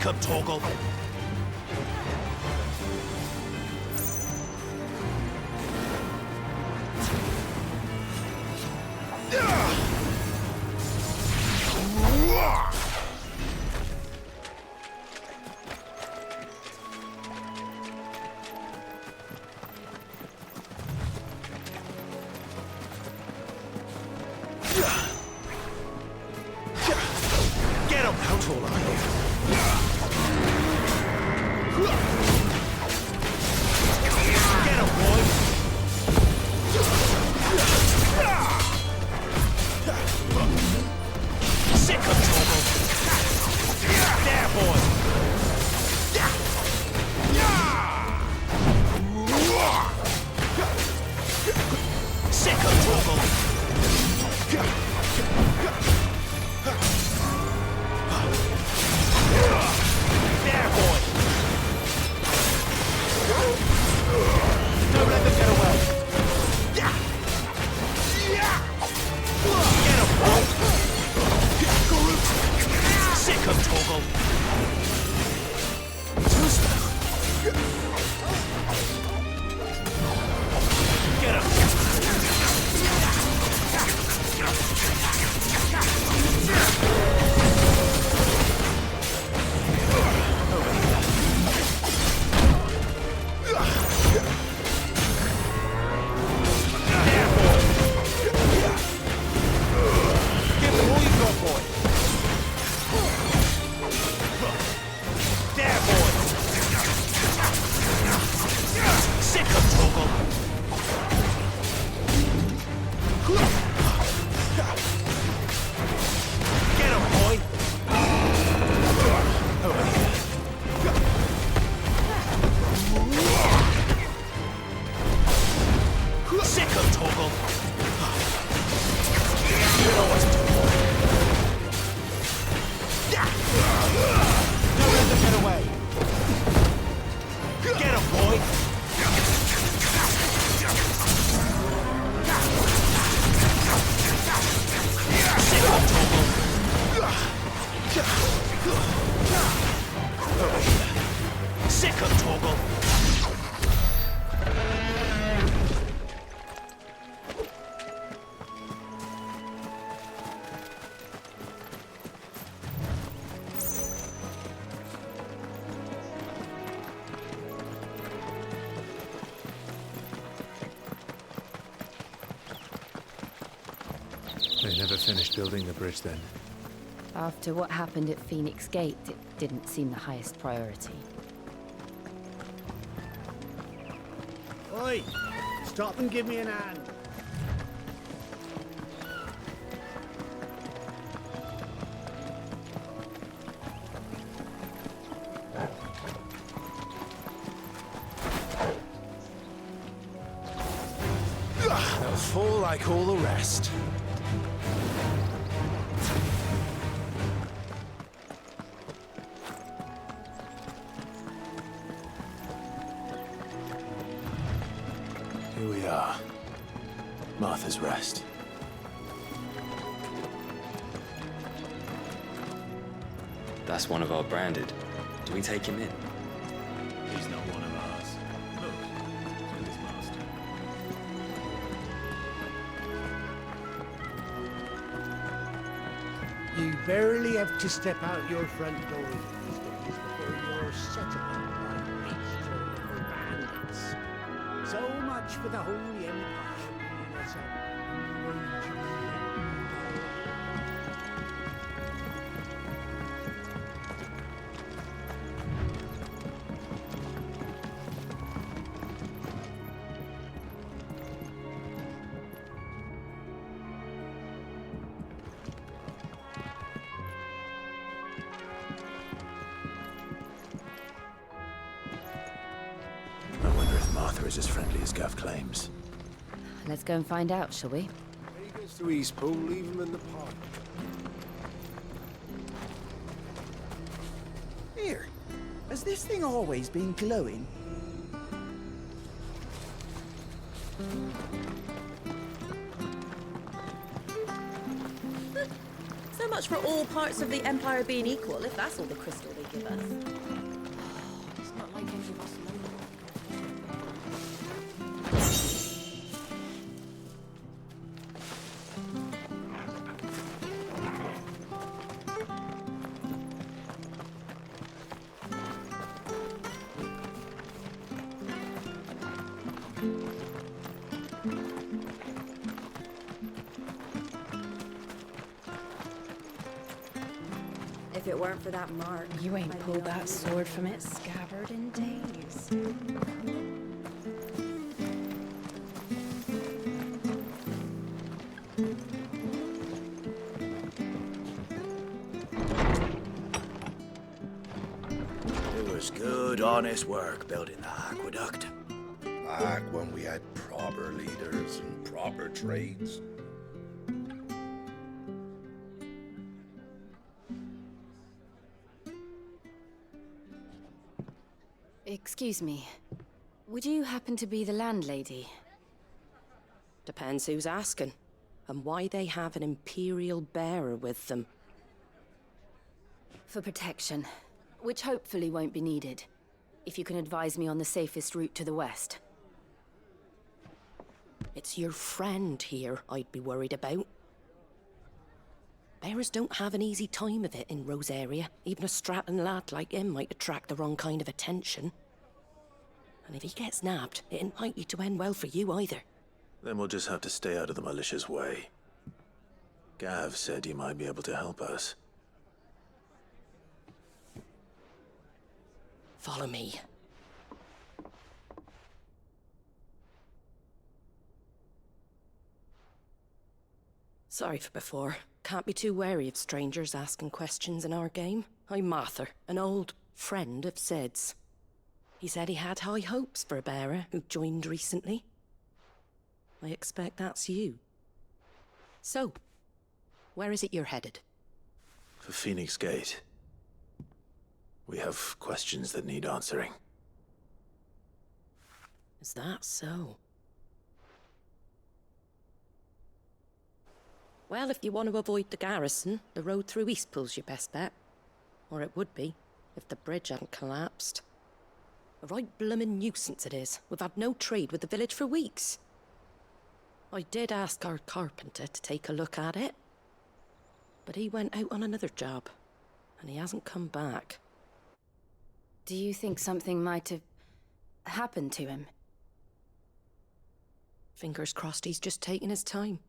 Sick 'em, Torgal. Get him! How tall are you? Get him, boy! Sick of trouble! There, boy! Sick of trouble! There, boy! Don't let them get away! Get him, boy! Sick of Torgal! Get him! Sick of Torgal! They never finished building the bridge then. After what happened at Phoenix Gate, it didn't seem the highest priority. Oi! Stop and give me an hand. They'll fall like all the rest. Here we are. Martha's Rest. That's one of our branded. Do we take him in? He's not one of ours. Look, it's his master. You barely have to step out your front door these days before you're set upon by beach-trawling bandits. So much for the Holy Empire being as a raging I wonder if Martha is as friendly as Gav claims. Let's go and find out, shall we? When he gets to Eastpool, leave him in the park. Here, has this thing always been glowing? So much for all parts of the Empire being equal, if that's all the crystal they give us. It's not like any of us know. If it weren't for that mark, You ain't I'd pulled not that be sword from its scabbard in days. It was good, honest work building the aqueduct. Back when we had proper leaders and proper trades. Excuse me. Would you happen to be the landlady? Depends who's asking, and why they have an Imperial bearer with them. For protection, which hopefully won't be needed. If you can advise me on the safest route to the west. It's your friend here I'd be worried about. Bearers don't have an easy time of it in Rosaria. Even a Stratton lad like him might attract the wrong kind of attention. And if he gets nabbed, it ain't likely to end well for you either. Then we'll just have to stay out of the malicious way. Gav said you might be able to help us. Follow me. Sorry for before. Can't be too wary of strangers asking questions in our game. I'm Martha, an old friend of Sid's. He said he had high hopes for a bearer who joined recently. I expect that's you. So, where is it you're headed? For Phoenix Gate. We have questions that need answering. Is that so? Well, if you want to avoid the garrison, the road through Eastpool's your best bet. Or it would be, if the bridge hadn't collapsed. A right bloomin' nuisance it is. We've had no trade with the village for weeks. I did ask our carpenter to take a look at it. But he went out on another job, and he hasn't come back. Do you think something might have happened to him? Fingers crossed he's just taking his time.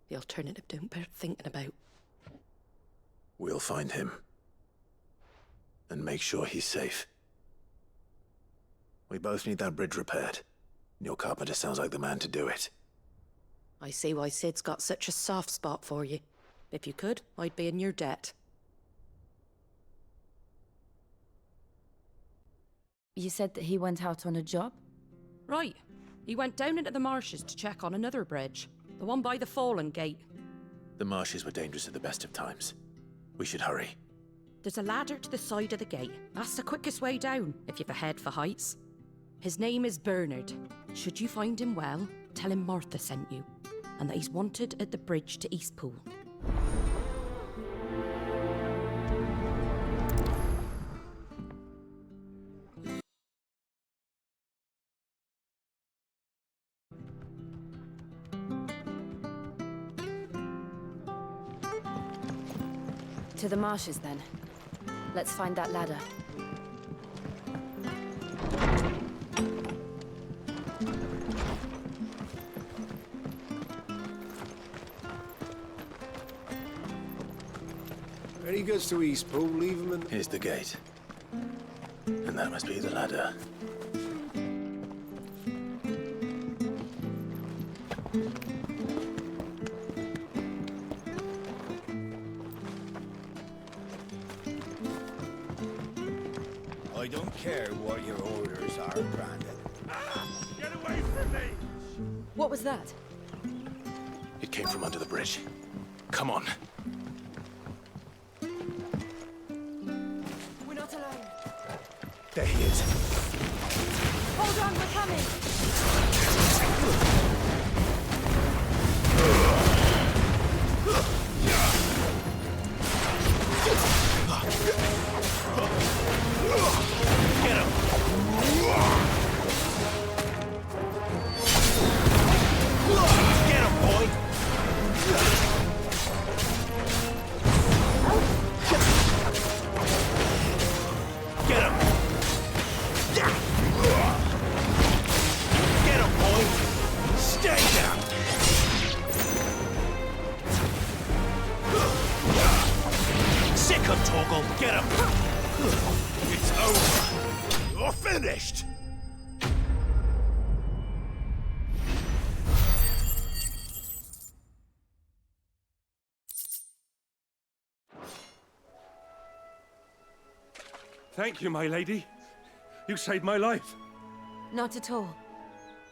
The alternative don't bear thinking about. We'll find him. And make sure he's safe. We both need that bridge repaired. Your carpenter sounds like the man to do it. I see why Sid's got such a soft spot for you. If you could, I'd be in your debt. You said that he went out on a job? Right. He went down into the marshes to check on another bridge. The one by the Fallen Gate. The marshes were dangerous at the best of times. We should hurry. There's a ladder to the side of the gate. That's the quickest way down, if you've a head for heights. His name is Bernard. Should you find him well, tell him Martha sent you, and that he's wanted at the bridge to Eastpool. To the marshes, then. Let's find that ladder. When he goes to Eastpool, leave him in... Here's the gate. And that must be the ladder. I don't care what your orders are, Brandon. Get away from me! What was that? It came from under the bridge. Come on. We're not alone. There he is. Hold on, we're coming! Wake up, Torgal! Get him! It's over! You're finished! Thank you, my lady. You saved my life. Not at all.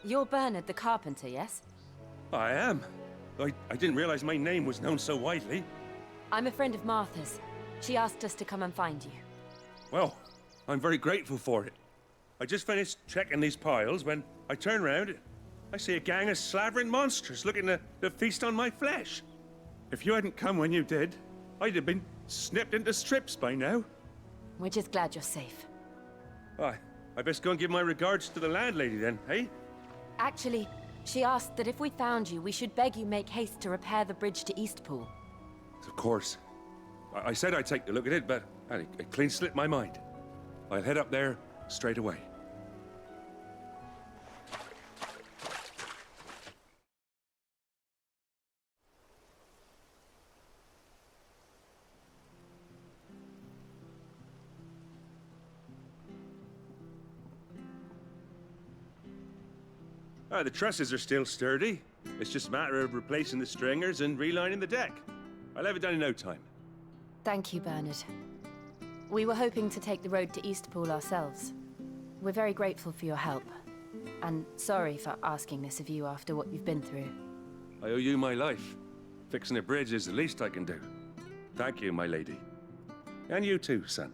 You're Bernard the carpenter, yes? I am. I didn't realize my name was known so widely. I'm a friend of Martha's. She asked us to come and find you. Well, I'm very grateful for it. I just finished checking these piles when I turn around. I see a gang of slavering monsters looking to feast on my flesh. If you hadn't come when you did, I'd have been snipped into strips by now. We're just glad you're safe. I best go and give my regards to the landlady then, eh? Actually, she asked that if we found you, we should beg you make haste to repair the bridge to Eastpool. Of course. I said I'd take a look at it, but it clean slipped my mind. I'll head up there straight away. The trusses are still sturdy. It's just a matter of replacing the stringers and relining the deck. I'll have it done in no time. Thank you, Bernard. We were hoping to take the road to Eastpool ourselves. We're very grateful for your help. And sorry for asking this of you after what you've been through. I owe you my life. Fixing a bridge is the least I can do. Thank you, my lady. And you too, son.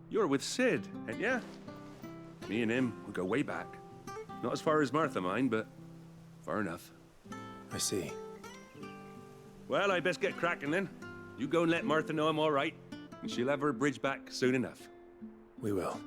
You're with Sid, ain't ya? Me and him, we go way back. Not as far as Martha, mind, but far enough. I see. Well, I best get cracking then. You go and let Martha know I'm all right, and she'll have her bridge back soon enough. We will.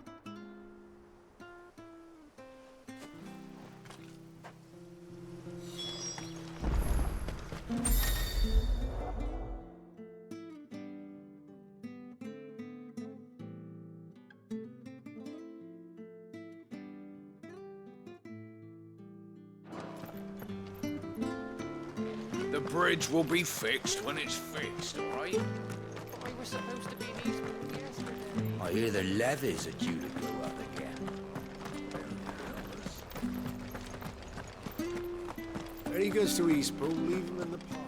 The bridge will be fixed when it's fixed, all right? We were supposed to be in Eastpool yesterday. I hear the levies are due to go up again. There he goes to Eastpool, leave him in the park.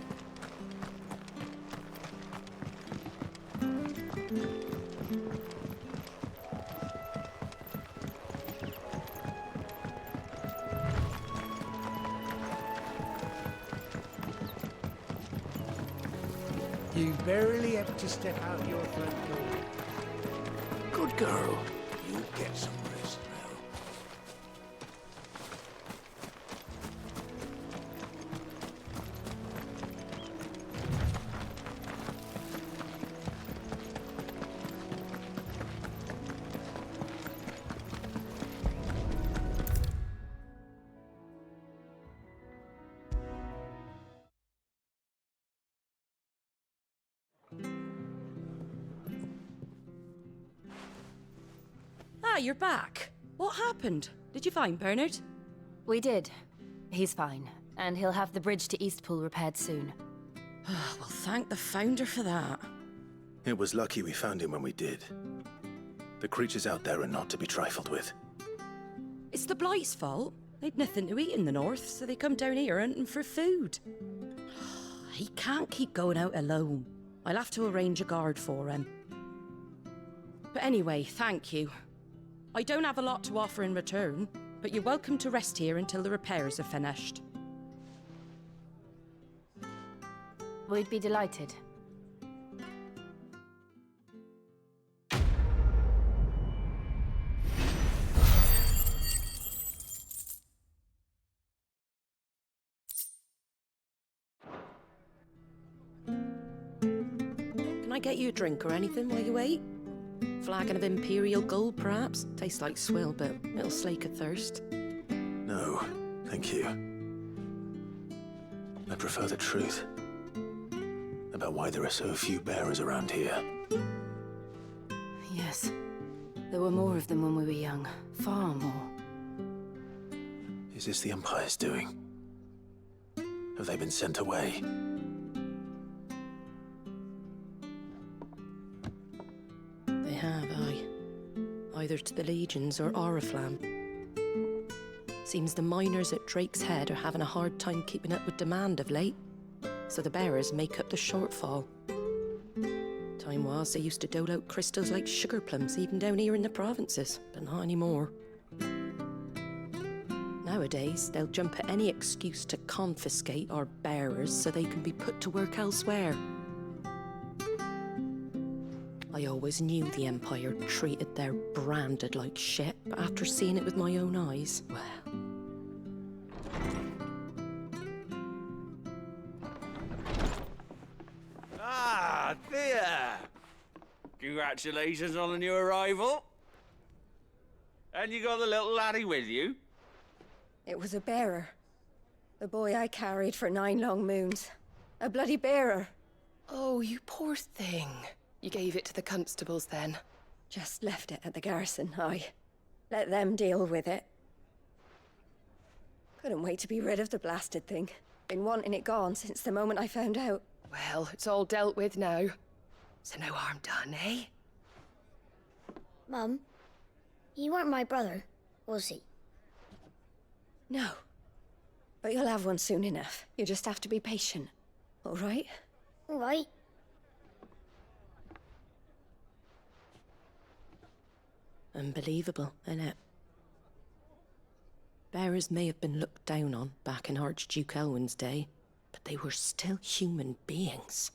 You barely have to step out your front door. Good girl. You'll get some rest now. Ah, you're back. What happened? Did you find Bernard? We did. He's fine, and he'll have the bridge to Eastpool repaired soon. Well, thank the Founder for that. It was lucky we found him when we did. The creatures out there are not to be trifled with. It's the Blight's fault. They'd nothing to eat in the north, so they come down here hunting for food. He can't keep going out alone. I'll have to arrange a guard for him. But anyway, thank you. I don't have a lot to offer in return, but you're welcome to rest here until the repairs are finished. We'd be delighted. Can I get you a drink or anything while you wait? Flagon of Imperial Gold, perhaps? Tastes like swill, but it'll slake a thirst. No, thank you. I prefer the truth about why there are so few bearers around here. Yes. There were more of them when we were young. Far more. Is this the Empire's doing? Have they been sent away? have, aye. Either to the Legions or Oriflamme. Seems the miners at Drake's Head are having a hard time keeping up with demand of late, so the bearers make up the shortfall. Time was they used to dole out crystals like sugar plums even down here in the provinces, but not anymore. Nowadays, they'll jump at any excuse to confiscate our bearers so they can be put to work elsewhere. I always knew the Empire treated their branded like shit, but after seeing it with my own eyes, well... Ah, Thea! Congratulations on the new arrival. And you got the little laddie with you? It was a bearer. The boy I carried for 9 long moons. A bloody bearer. Oh, you poor thing. You gave it to the constables then? Just left it at the garrison, aye. Let them deal with it. Couldn't wait to be rid of the blasted thing. Been wanting it gone since the moment I found out. Well, it's all dealt with now. So no harm done, eh? Mum, you weren't my brother, was he? No. But you'll have one soon enough. You just have to be patient. All right? All right. Unbelievable, innit? Bearers may have been looked down on back in Archduke Elwin's day, but they were still human beings.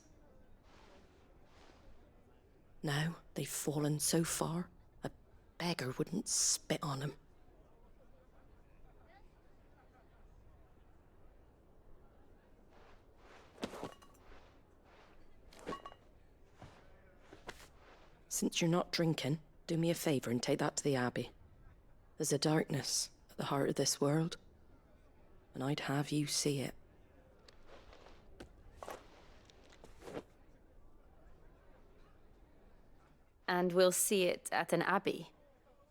Now they've fallen so far, a beggar wouldn't spit on them. Since you're not drinking, do me a favor and take that to the Abbey. There's a darkness at the heart of this world, and I'd have you see it. And we'll see it at an abbey?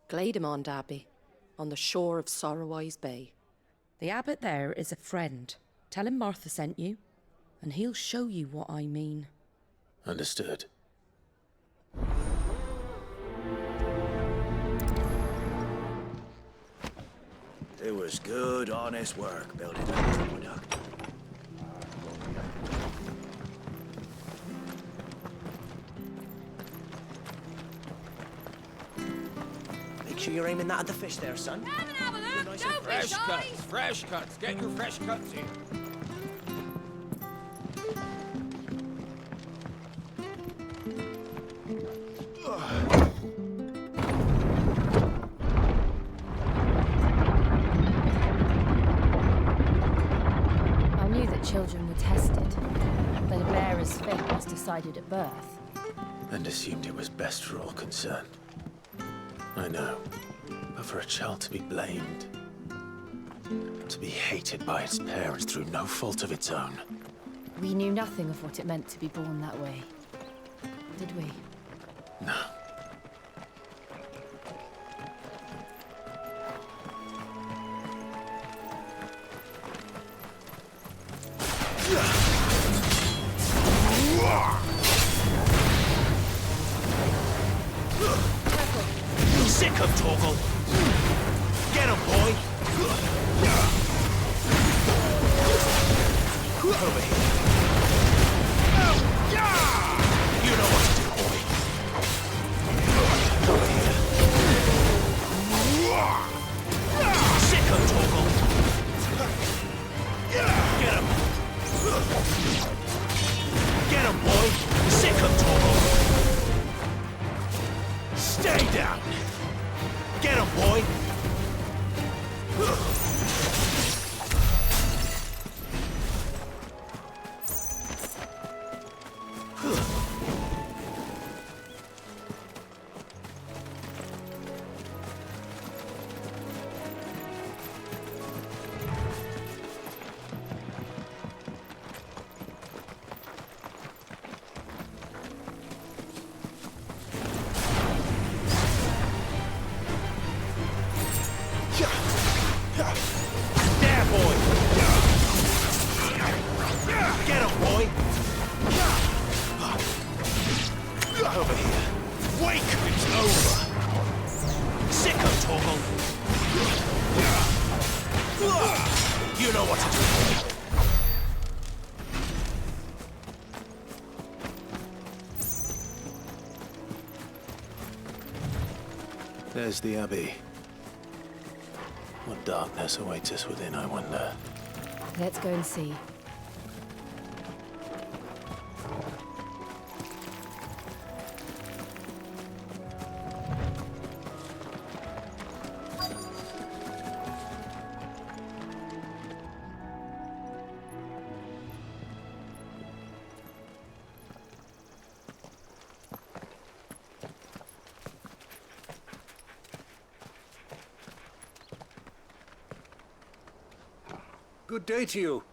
Glademond Abbey, on the shore of Sorrowwise Bay. The abbot there is a friend. Tell him Martha sent you, and he'll show you what I mean. Understood. It was good, honest work building that aqueduct. Make sure you're aiming that at the fish there, son. Come and have a look! Nice Don't and be Fresh shy! cuts, fresh cuts. Get your fresh cuts here. I knew that children were tested, that a bearer's fate was decided at birth. And assumed it was best for all concerned. I know. But for a child to be blamed, to be hated by its parents through no fault of its own. We knew nothing of what it meant to be born that way, did we? No. Sick of Torgal! Get him, boy! Over here. You know what to do, boy. Over here. Sick of Torgal! Get him! Get him, boy! Sick of Torgal! Stay down! Get him, boy! Yeah. Wake! It's over! Sicko, Torgal! You know what to do. There's the Abbey. What darkness awaits us within, I wonder? Let's go and see. Good day to you.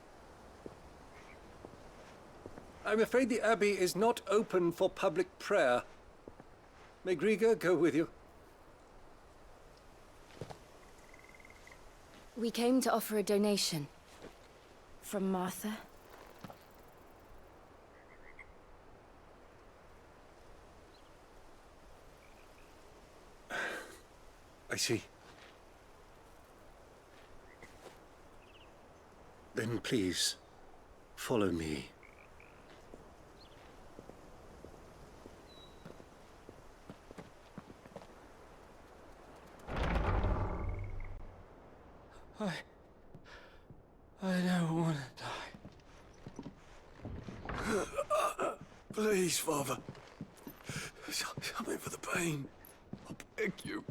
I'm afraid the Abbey is not open for public prayer. May Griga go with you? We came to offer a donation. From Martha. I see. Then please, follow me. I don't want to die. Please, Father. Something for the pain. I beg you.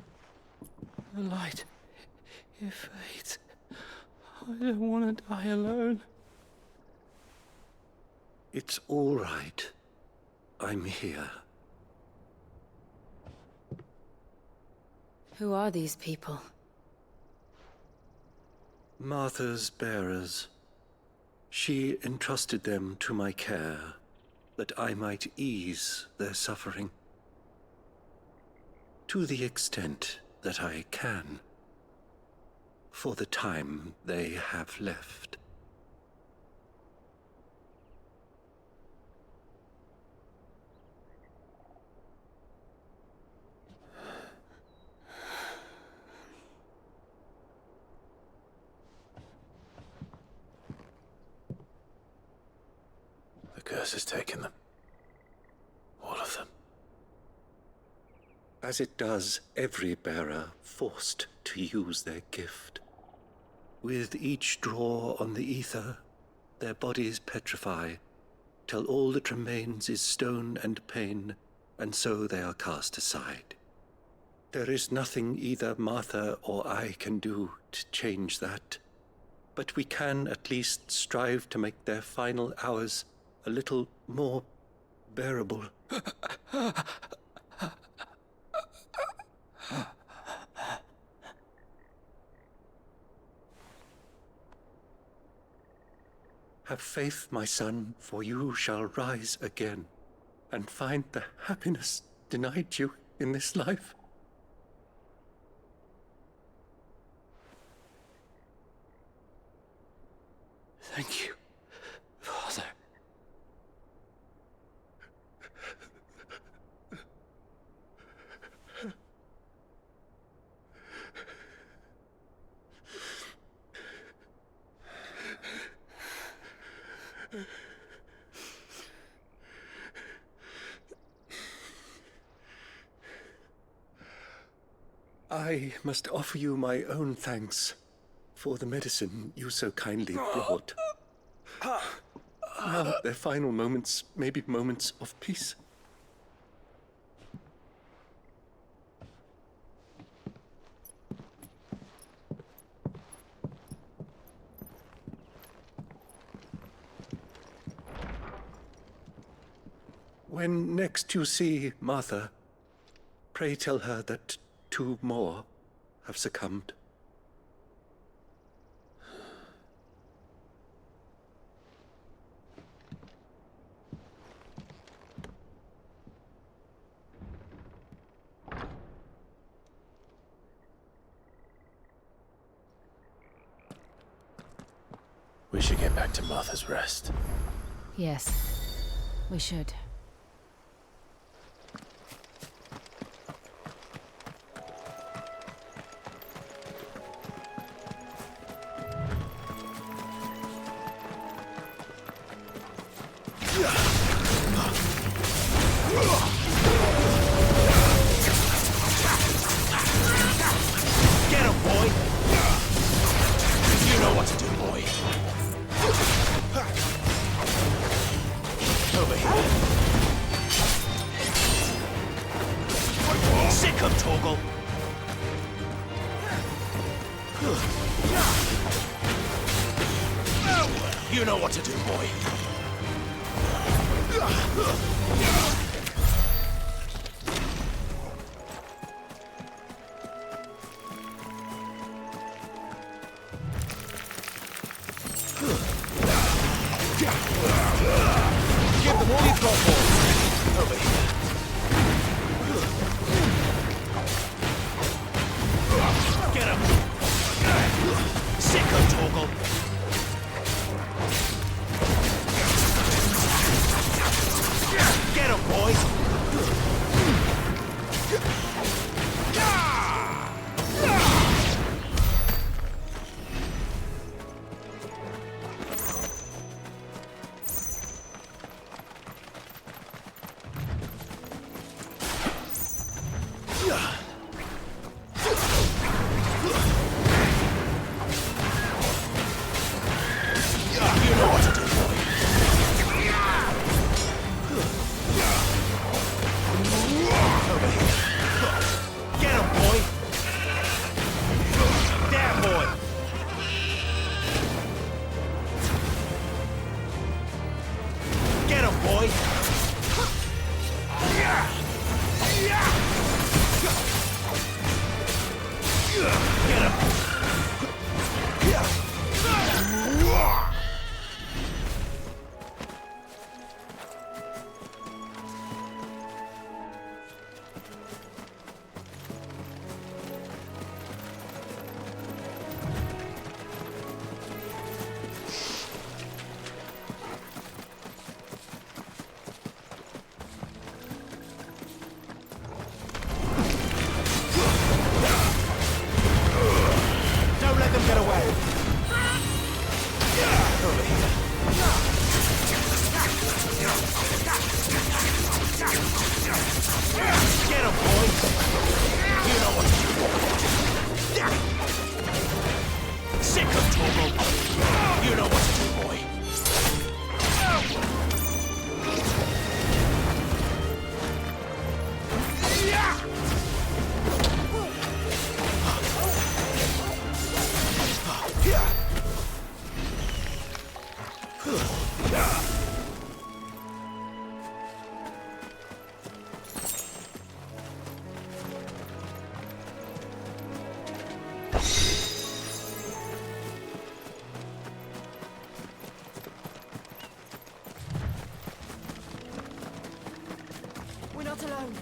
The light, it fades. I don't want to die alone. It's all right. I'm here. Who are these people? Martha's bearers. She entrusted them to my care, that I might ease their suffering. To the extent that I can. For the time they have left. The curse has taken them. All of them. As it does every bearer forced to use their gift. With each draw on the ether, their bodies petrify, till all that remains is stone and pain, and so they are cast aside. There is nothing either Martha or I can do to change that, but we can at least strive to make their final hours a little more bearable. Have faith, my son, for you shall rise again, and find the happiness denied you in this life. Thank you, Father. I must offer you my own thanks for the medicine you so kindly brought. Now their final moments may be moments of peace. When next you see Martha, pray tell her that 2 more have succumbed. We should get back to Martha's Rest. Yes, we should. Sick 'em, Torgal! You know what to do, boy. Give them all you've got, boy. Over here. Get him! Sick 'em, Torgal! Get him, boys! You know what to do, boy. Over here. Get him, boy. There, boy. Get him, boy. Get him. Don't let them get away. Over here. Get him, boys. You know what to do. Sick 'em, Torgal. You know what to do, boy. We're not alone.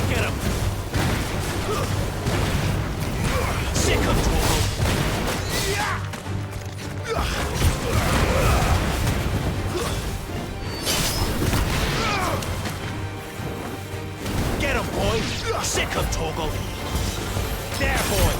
Get him! Sick 'em, Torgal! Get him, boy! Sick 'em, Torgal! There, boy!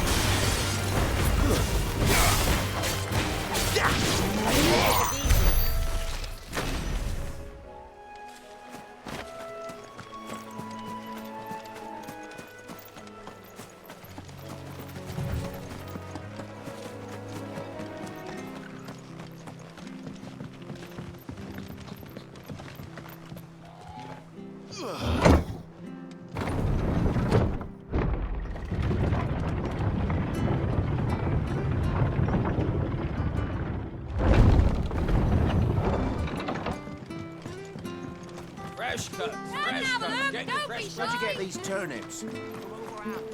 Fresh cuts, fresh cuts. Get your fresh cuts. Where'd you get these turnips?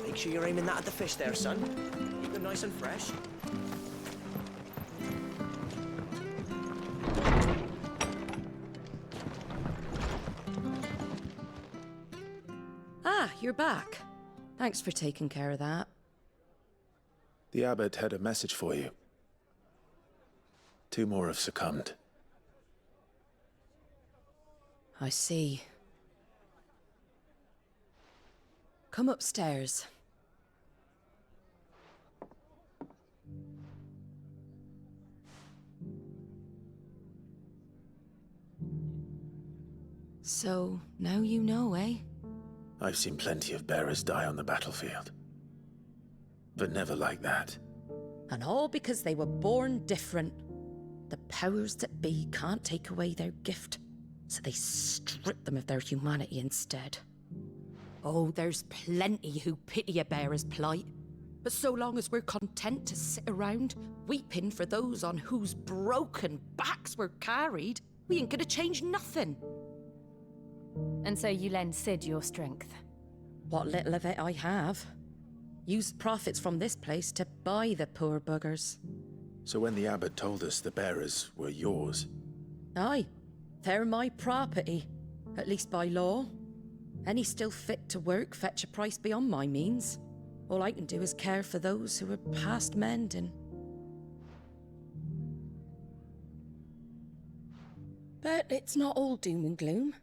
Make sure you're aiming that at the fish there, son. Keep them nice and fresh. Ah, you're back. Thanks for taking care of that. The abbot had a message for you. 2 more have succumbed. I see. Come upstairs. So, now you know, eh? I've seen plenty of bearers die on the battlefield. But never like that. And all because they were born different. The powers that be can't take away their gift, so they strip them of their humanity instead. Oh, there's plenty who pity a bearer's plight. But so long as we're content to sit around, weeping for those on whose broken backs we're carried, we ain't gonna change nothing. And so you lend Sid your strength? What little of it I have. Used profits from this place to buy the poor buggers. So when the abbot told us the bearers were yours... Aye, they're my property, at least by law. Any still fit to work fetch a price beyond my means. All I can do is care for those who are past mending. But it's not all doom and gloom.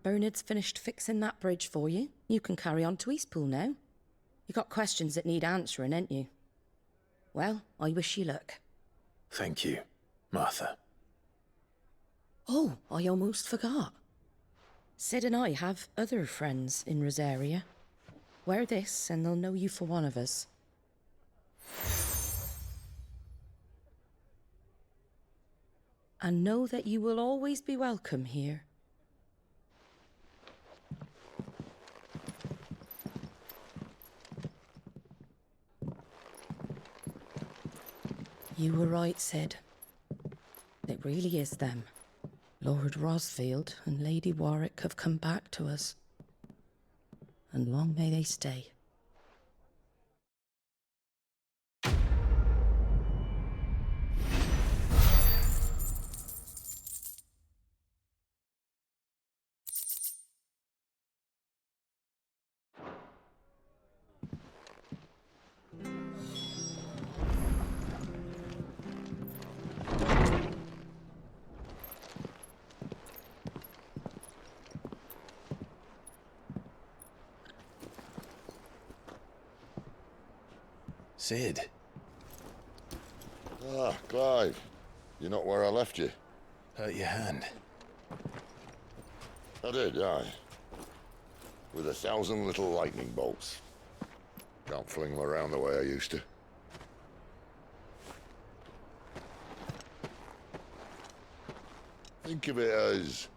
Bernard's finished fixing that bridge for you. You can carry on to Eastpool now. You got questions that need answering, ain't you? Well, I wish you luck. Thank you, Martha. Oh, I almost forgot. Sid and I have other friends in Rosaria. Wear this and they'll know you for one of us. And know that you will always be welcome here. You were right, Sid. It really is them. Lord Rosfield and Lady Warwick have come back to us. And long may they stay. Sid. Ah, Clive. You're not where I left you. Hurt your hand. I did, aye. With 1,000 little lightning bolts. Can't fling them around the way I used to. Think of it as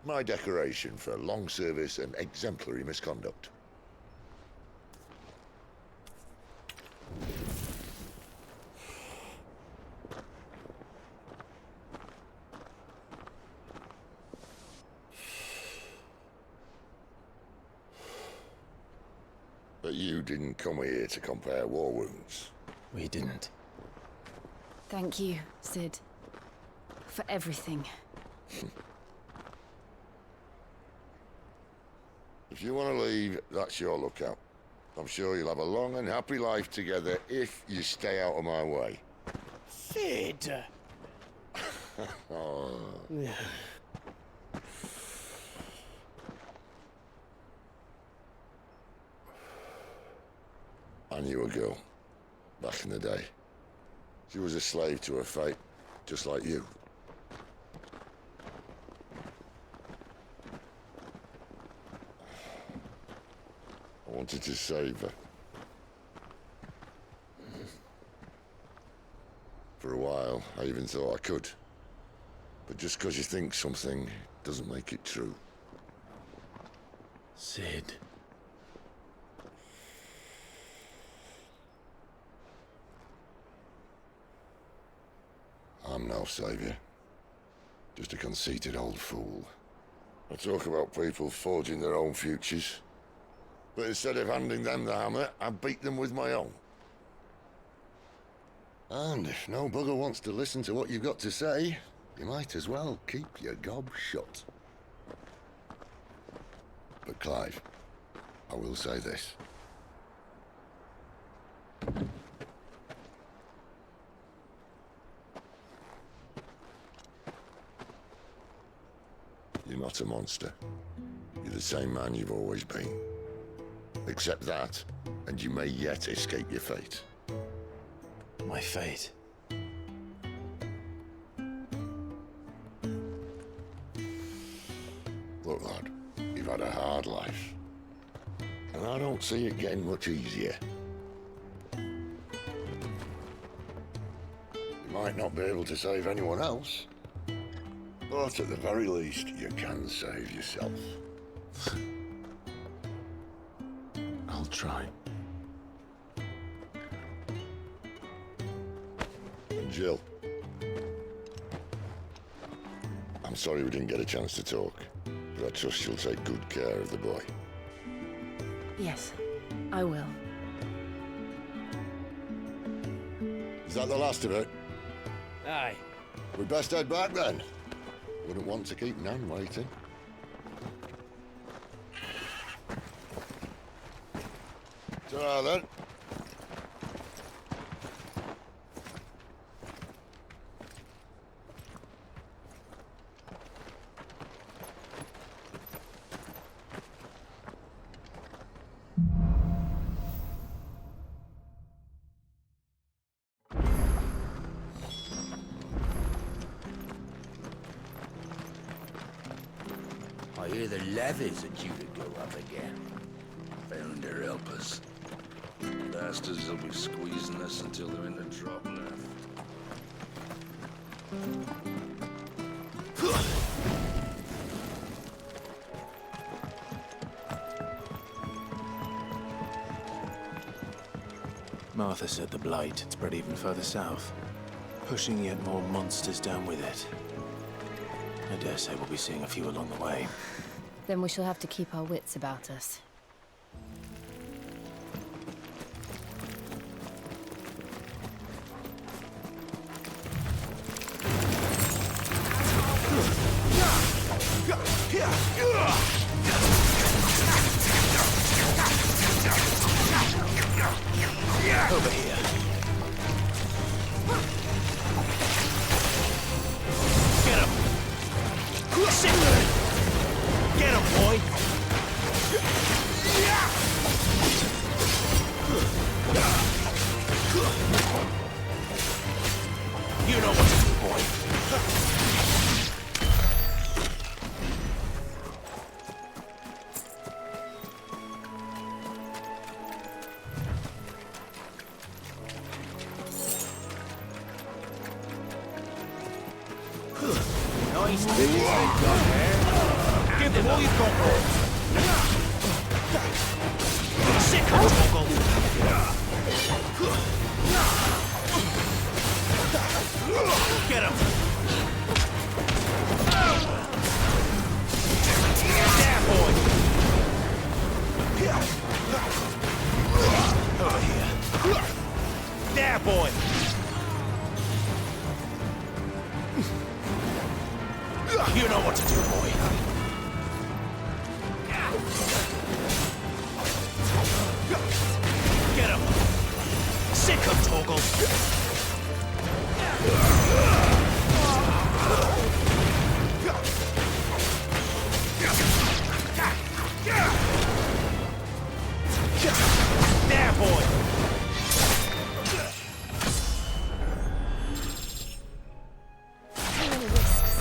my decoration for long service and exemplary misconduct. But you didn't come here to compare war wounds. We didn't. Thank you, Sid. For everything. If you want to leave, that's your lookout. I'm sure you'll have a long and happy life together if you stay out of my way. Sid! Oh. I knew a girl, back in the day. She was a slave to her fate, just like you. I wanted to save her. For a while, I even thought I could. But just because you think something doesn't make it true. Sid. I'm no savior. Just a conceited old fool. I talk about people forging their own futures. But instead of handing them the hammer, I beat them with my own. And if no bugger wants to listen to what you've got to say, you might as well keep your gob shut. But Clive, I will say this. You're not a monster. You're the same man you've always been. Accept that, and you may yet escape your fate. My fate? Look, lad, you've had a hard life. And I don't see it getting much easier. You might not be able to save anyone else, but at the very least, you can save yourself. I'll try. And Jill, I'm sorry we didn't get a chance to talk, but I trust you'll take good care of the boy. Yes, I will. Is that the last of it? Aye. We best head back then. Wouldn't want to keep Nan waiting. Ta-ra then. I hear the levies are due to go up again. Bound to help us. Bastards will be squeezing us until they're in the drop left. Martha said the Blight had spread even further south, pushing yet more monsters down with it. I dare say we'll be seeing a few along the way. Then we shall have to keep our wits about us. Over here. Get him! Get him, boy! You know what to do, boy. Nice digging they've done there. Give them all you've got, boy. Sick of Toggle. Get him. There, boy. Over here. There, boy. You know what to do, boy. Get him. Sick of Toggle. There, boy. Too many risks.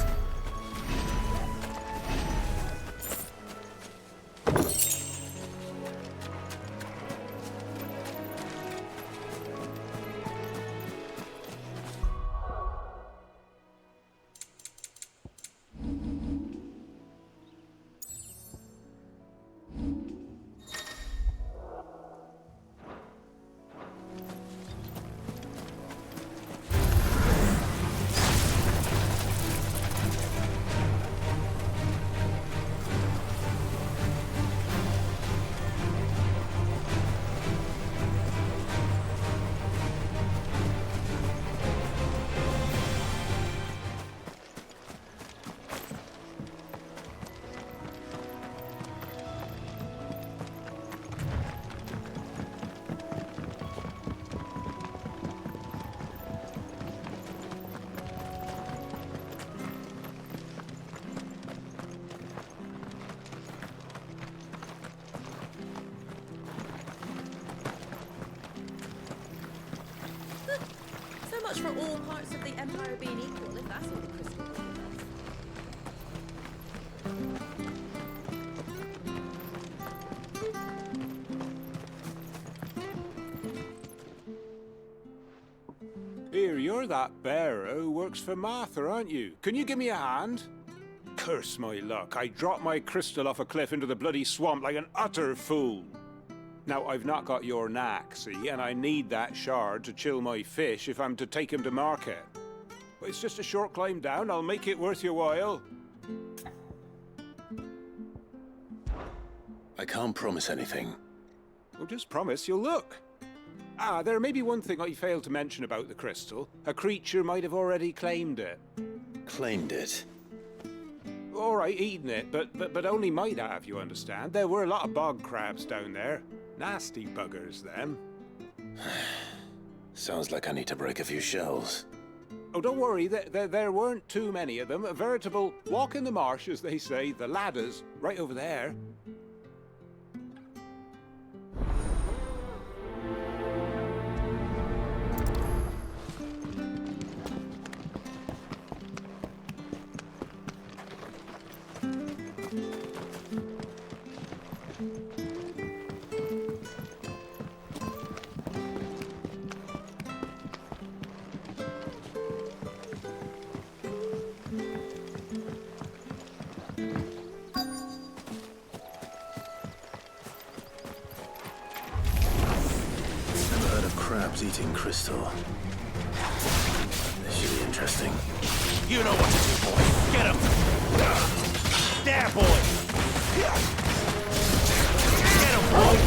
parts of the Empire being equal, if that's all the crystal does. Here, you're that bearer who works for Martha, aren't you? Can you give me a hand? Curse my luck, I dropped my crystal off a cliff into the bloody swamp like an utter fool. Now, I've not got your knack, see, and I need that shard to chill my fish if I'm to take him to market. But it's just a short climb down, I'll make it worth your while. I can't promise anything. Well, just promise you'll look. Ah, there may be one thing I failed to mention about the crystal. A creature might have already claimed it. Claimed it? All right, eaten it, but only might have, you understand. There were a lot of bog crabs down there. Nasty buggers, them. Sounds like I need to break a few shells. Oh, don't worry, there weren't too many of them. A veritable walk in the marsh, as they say. The ladders, right over there. Crabs eating crystal. This should be interesting. You know what to do, boy. Get him! There, boy! Get him, boy!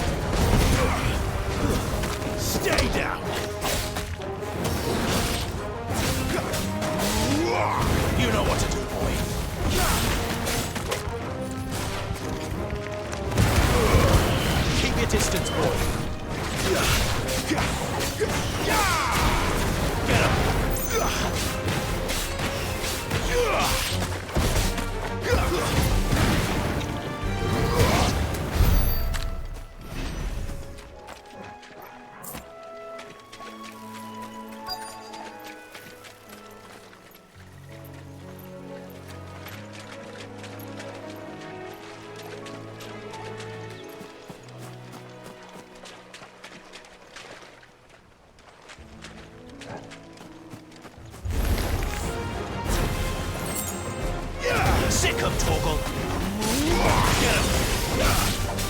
Stay down! You know what to do, boy. Keep your distance, boy. Get him! Sick him, Torgal!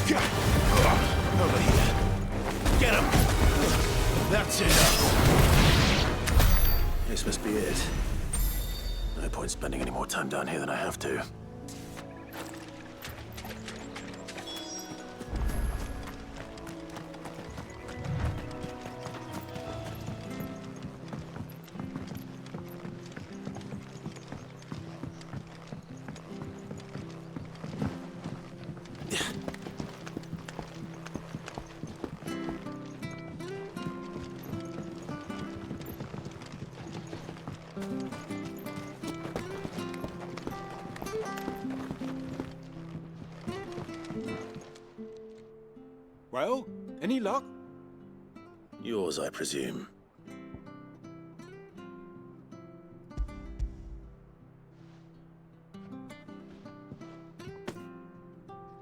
Get him! Over here. Get him! That's enough! This must be it. No point spending any more time down here than I have to. Well, any luck? Yours, I presume.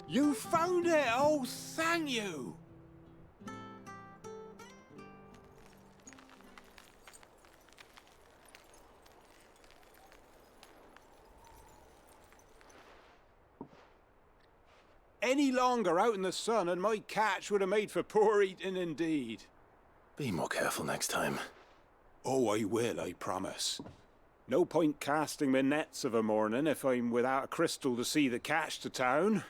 You found it! Oh, thank you! Any longer out in the sun and my catch would have made for poor eating indeed. Be more careful next time. Oh, I will, I promise. No point casting my nets of a morning if I'm without a crystal to see the catch to town.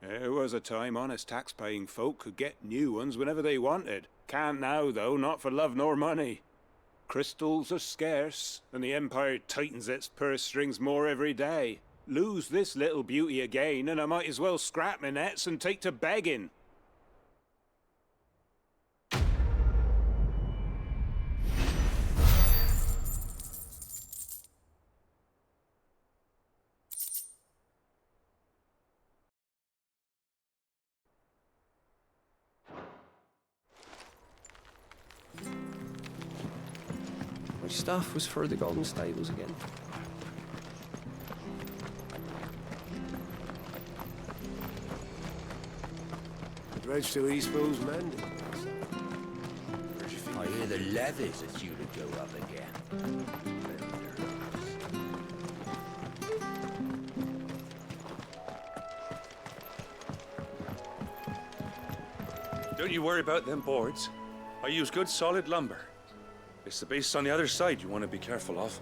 There was a time honest tax-paying folk could get new ones whenever they wanted. Can't now, though, not for love nor money. Crystals are scarce, and the Empire tightens its purse strings more every day. Lose this little beauty again, and I might as well scrap my nets and take to begging. stuff was for the Golden Stables again. The dredge to East Pool's mended. I hear the levies are due to go up again. Don't you worry about them boards. I use good solid lumber. It's the beasts on the other side you want to be careful of.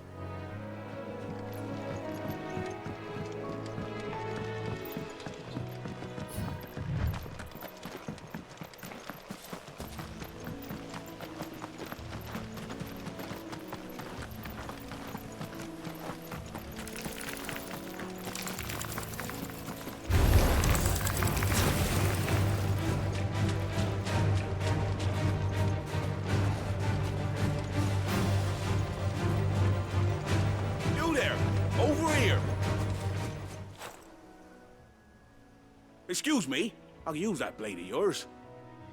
Excuse me, I'll use that blade of yours.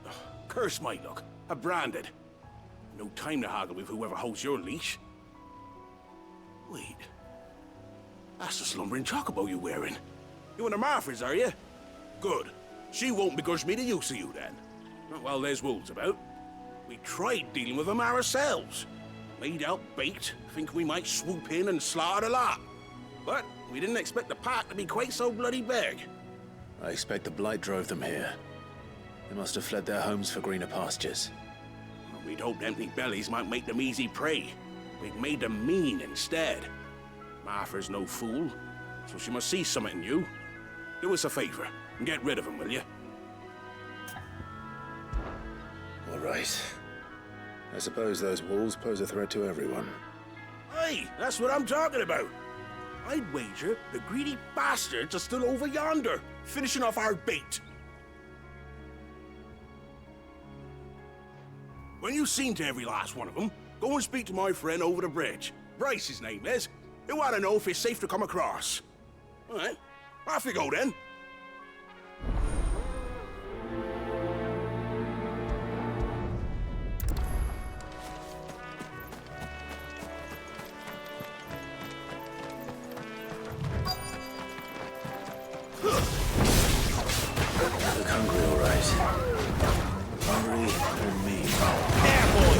Ugh, curse my luck, I'm branded. No time to haggle with whoever holds your leash. Wait, that's the slumbering chocobo you're wearing. You and the Marfors, are you? Good. She won't begrudge me the use of you then. Not while there's wolves about. We tried dealing with them ourselves. Made out bait, think we might swoop in and slaughter the lot. But we didn't expect the pack to be quite so bloody big. I expect the blight drove them here. They must have fled their homes for greener pastures. Well, we'd hoped empty bellies might make them easy prey. We'd made them mean instead. Martha's no fool, so she must see something in you. Do us a favor and get rid of them, will you? All right. I suppose those wolves pose a threat to everyone. Hey, that's what I'm talking about. I'd wager the greedy bastards are still over yonder, finishing off our bait. When you've seen to every last one of them, go and speak to my friend over the bridge. Bryce, his name is. He'll want to know if it's safe to come across. All right, off you go then. Look hungry, all right. Hungry and mean. There, boy!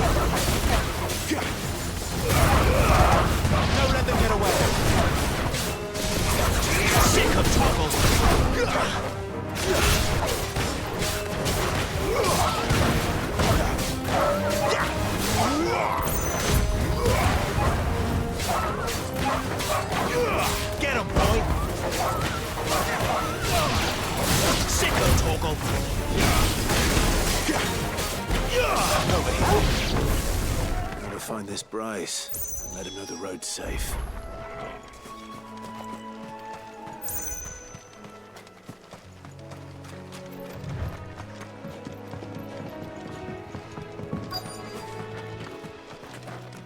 Don't let them get away. Sick of trouble. Get him, boy! Sick of Torgal! I'm gonna find this Bryce and let him know the road's safe.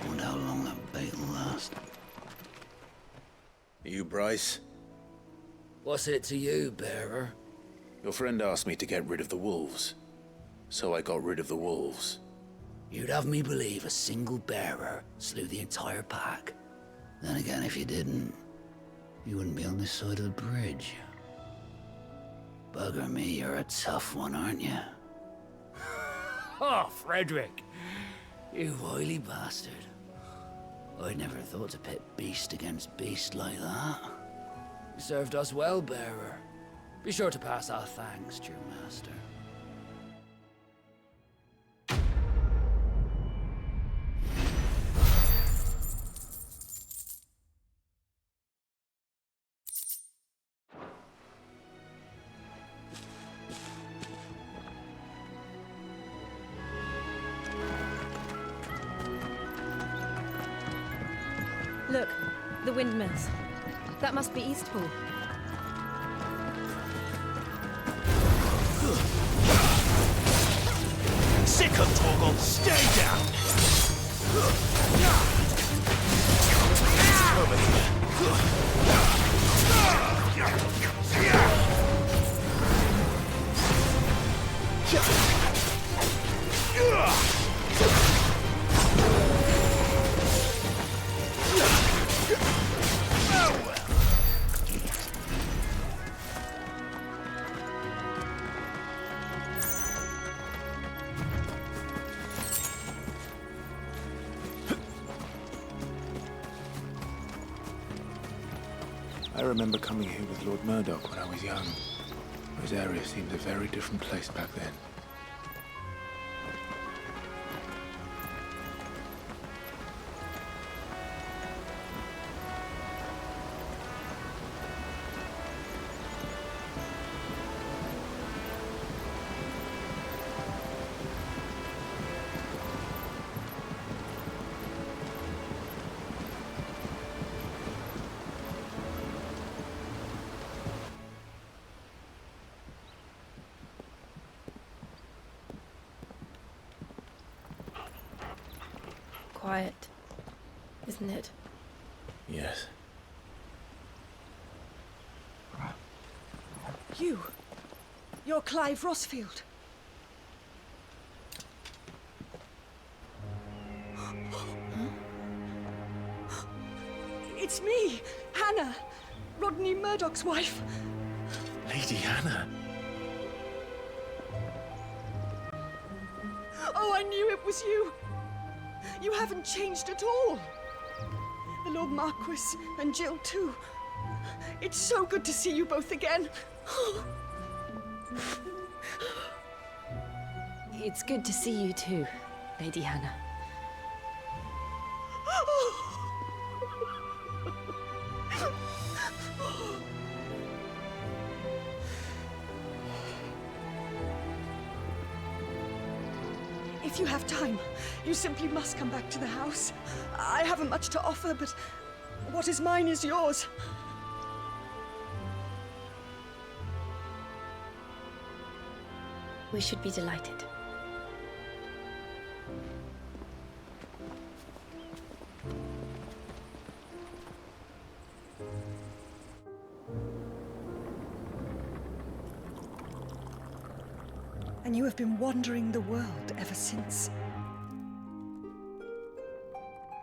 Wonder how long that bait will last. You, Bryce? What's it to you, bearer? Your friend asked me to get rid of the wolves, so I got rid of the wolves. You'd have me believe a single bearer slew the entire pack. Then again, if you didn't, you wouldn't be on this side of the bridge. Bugger me, you're a tough one, aren't you? Oh, Frederick! You wily bastard. I'd never thought to pit beast against beast like that. You served us well, bearer. Be sure to pass our thanks to your master. Look, the windmills. That must be Eastpool. Sick of Torgal! Stay down! Over here! remember coming here with Lord Murdoch when I was young. This area seemed a very different place back then. Quiet, isn't it? Yes. You're Clive Rossfield. It's me, Hannah, Rodney Murdoch's wife. Lady Hannah. Oh, I knew it was you. You haven't changed at all. The Lord Marquis and Jill too. It's so good to see you both again. It's good to see you too, Lady Hannah. If you have time, you simply must come back to the house. I haven't much to offer, but what is mine is yours. We should be delighted. And you have been wandering the world ever since.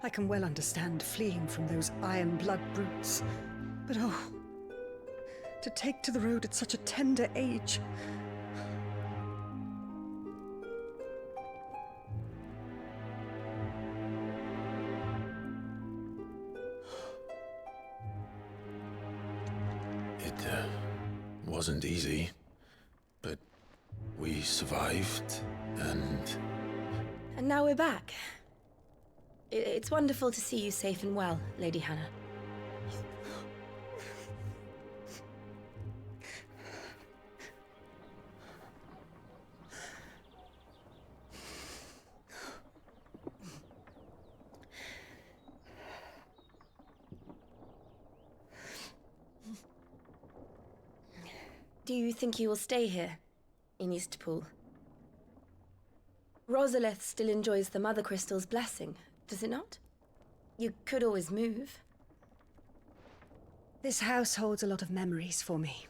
I can well understand fleeing from those iron blood brutes, but oh, to take to the road at such a tender age. It wasn't easy, but we survived, and now we're back. It's wonderful to see you safe and well, Lady Hannah. Do you think you will stay here, in Eastpool? Rosalith still enjoys the Mother Crystal's blessing, does it not? You could always move. This house holds a lot of memories for me.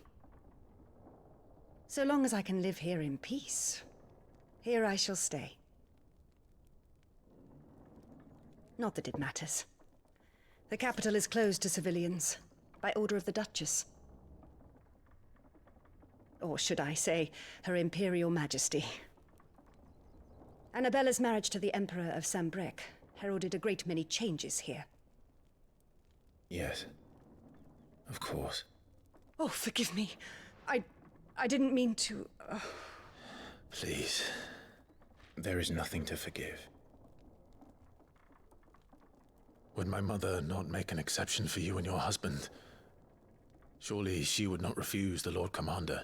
So long as I can live here in peace, here I shall stay. Not that it matters. The capital is closed to civilians, by order of the Duchess. Or should I say, Her Imperial Majesty. Annabella's marriage to the Emperor of Sambrec heralded a great many changes here. yes, of course. Oh, forgive me. I didn't mean to... Please, there is nothing to forgive. Would my mother not make an exception for you and your husband? Surely she would not refuse the Lord Commander.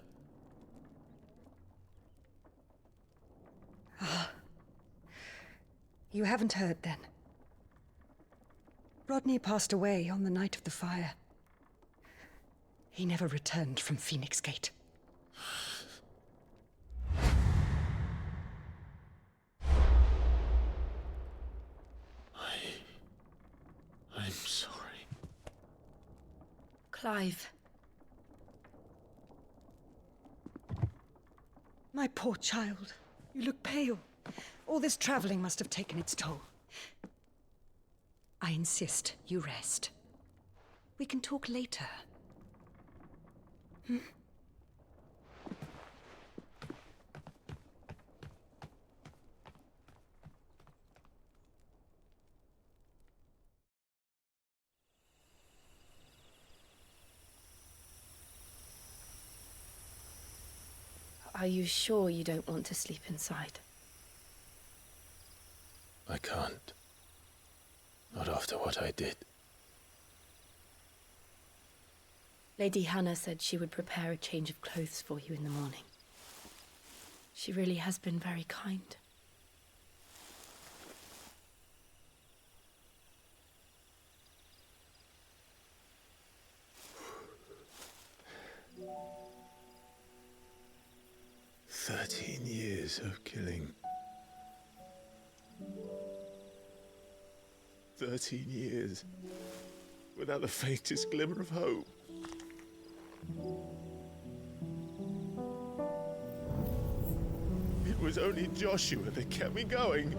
You haven't heard, then. Rodney passed away on the night of the fire. He never returned from Phoenix Gate. I'm sorry. Clive. My poor child. You look pale. All this traveling must have taken its toll. I insist you rest. We can talk later. Hmm? Are you sure you don't want to sleep inside? I can't. Not after what I did. Lady Hannah said she would prepare a change of clothes for you in the morning. She really has been very kind. Years of killing. 13 years without the faintest glimmer of hope. It was only Joshua that kept me going.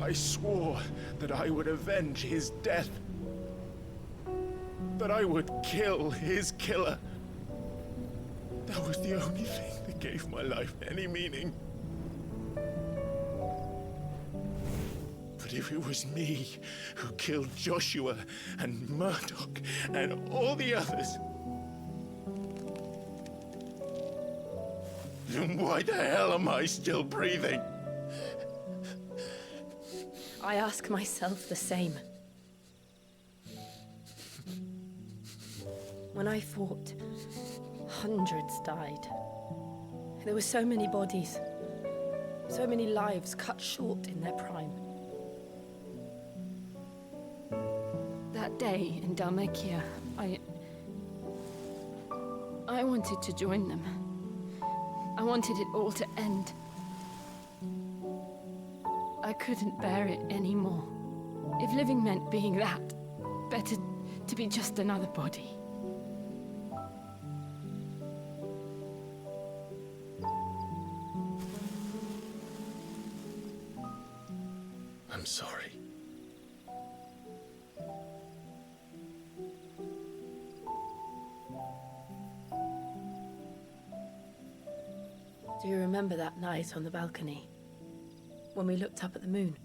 I swore that I would avenge his death. That I would kill his killer. That was the only thing that gave my life any meaning. But if it was me who killed Joshua and Murdoch and all the others, then why the hell am I still breathing? I ask myself the same. When I fought, hundreds died. There were so many bodies, so many lives cut short in their prime. That day in Dalmacia, I wanted to join them. I wanted it all to end. I couldn't bear it anymore. If living meant being that, better to be just another body. I'm sorry. Do you remember that night on the balcony, when we looked up at the moon?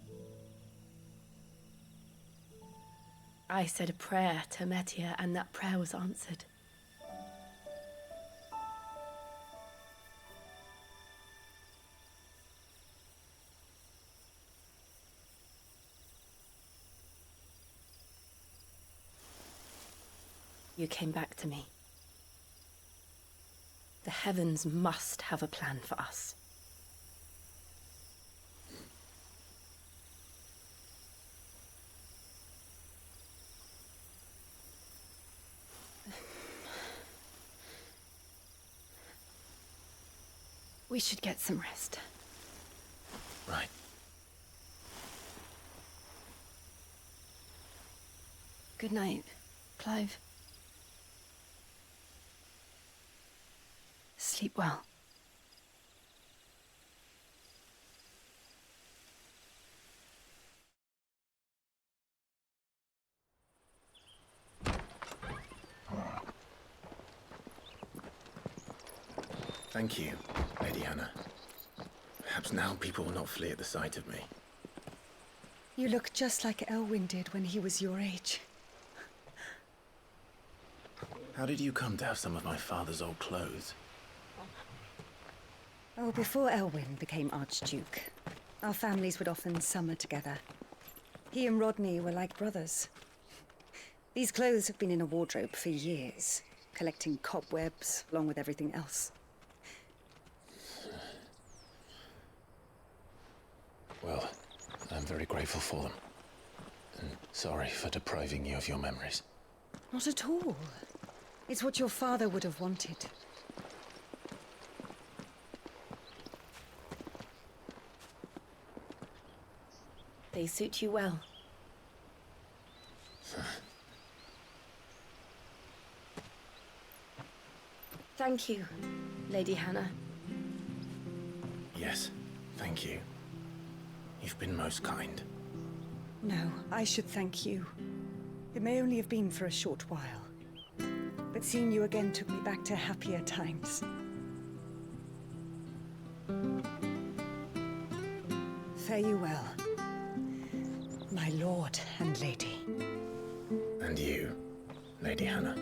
I said a prayer to Metia, and that prayer was answered. You came back to me. The heavens must have a plan for us. We should get some rest. Right. Good night, Clive. Sleep well. Thank you, Lady Hannah. Perhaps now people will not flee at the sight of me. You look just like Elwyn did when he was your age. How did you come to have some of my father's old clothes? Oh, before Elwyn became Archduke, our families would often summer together. He and Rodney were like brothers. These clothes have been in a wardrobe for years, collecting cobwebs along with everything else. Well, I'm very grateful for them. And sorry for depriving you of your memories. Not at all. It's what your father would have wanted. They suit you well. Thank you, Lady Hannah. Yes, thank you. You've been most kind. No, I should thank you. It may only have been for a short while, but seeing you again took me back to happier times. Fare you well, my lord and lady. And you, Lady Hannah.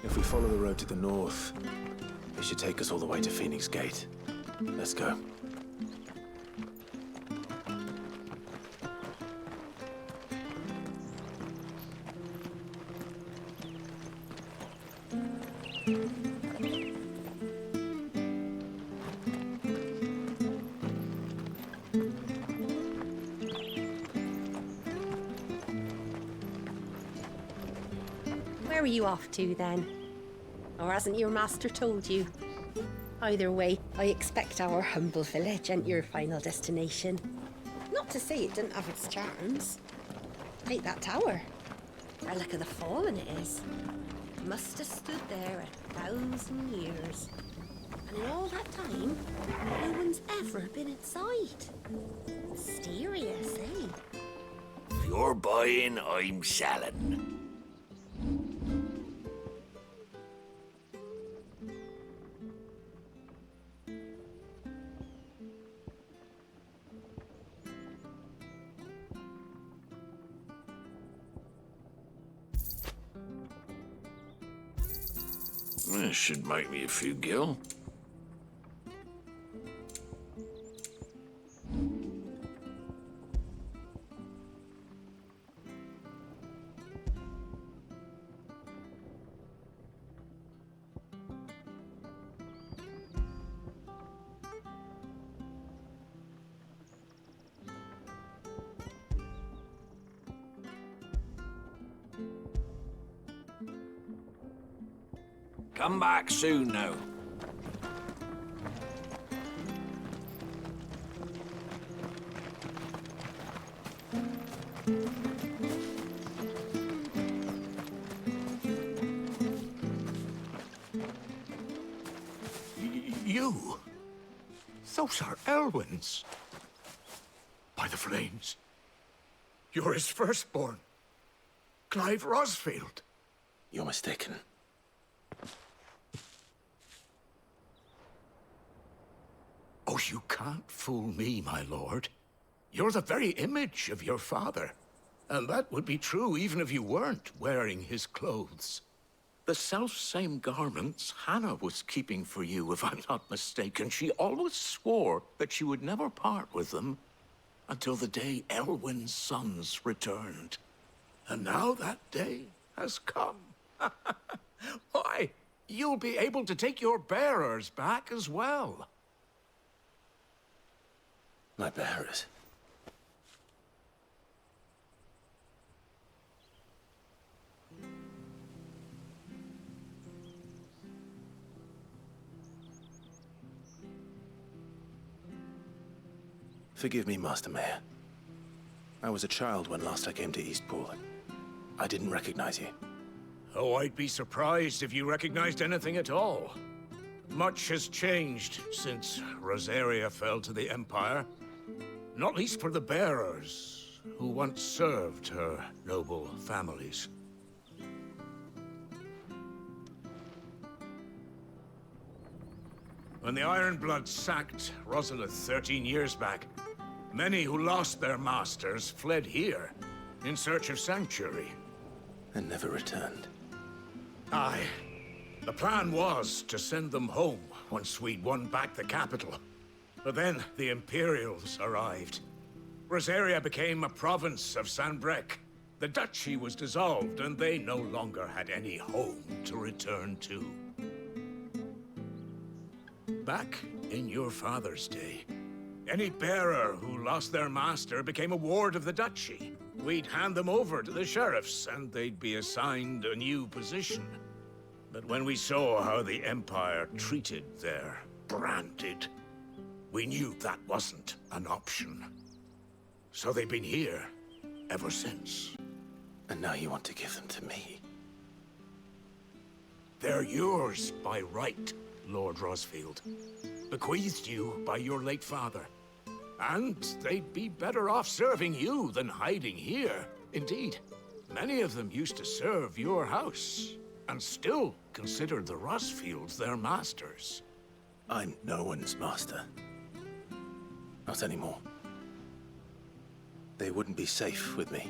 If we follow the road to the north, it should take us all the way to Phoenix Gate. Let's go. Where are you off to, then? Or hasn't your master told you? Either way, I expect our humble village ain't your final destination. Not to say it didn't have its charms. Take that tower. Relic of the Fallen it is. Must have stood there 1,000 years. And in all that time, no one's ever been inside. Mysterious, eh? If you're buying, I'm selling. This should make me a few gil. Come back soon now. You? Those are Elwyn's. By the flames. You're his firstborn. Clive Rosfield. You're mistaken. Oh, you can't fool me, my lord. You're the very image of your father. And that would be true even if you weren't wearing his clothes. The self-same garments Hannah was keeping for you, if I'm not mistaken. She always swore that she would never part with them until the day Elwyn's sons returned. And now that day has come. Why, you'll be able to take your bearers back as well. My bearers? Forgive me, Master Mayor. I was a child when last I came to Eastpool. I didn't recognize you. Oh, I'd be surprised if you recognized anything at all. Much has changed since Rosaria fell to the Empire. Not least for the bearers, who once served her noble families. When the Ironbloods sacked Rosalith 13 years back, many who lost their masters fled here in search of sanctuary. And never returned. Aye. The plan was to send them home once we'd won back the capital. But then the Imperials arrived. Rosaria became a province of Sanbreque. The duchy was dissolved, and they no longer had any home to return to. Back in your father's day, any bearer who lost their master became a ward of the duchy. We'd hand them over to the sheriffs, and they'd be assigned a new position. But when we saw how the Empire treated their branded, we knew that wasn't an option. So they've been here ever since. And now you want to give them to me? They're yours by right, Lord Rosfield. Bequeathed you by your late father. And they'd be better off serving you than hiding here. Indeed, many of them used to serve your house, and still consider the Rosfields their masters. I'm no one's master. Not anymore. They wouldn't be safe with me.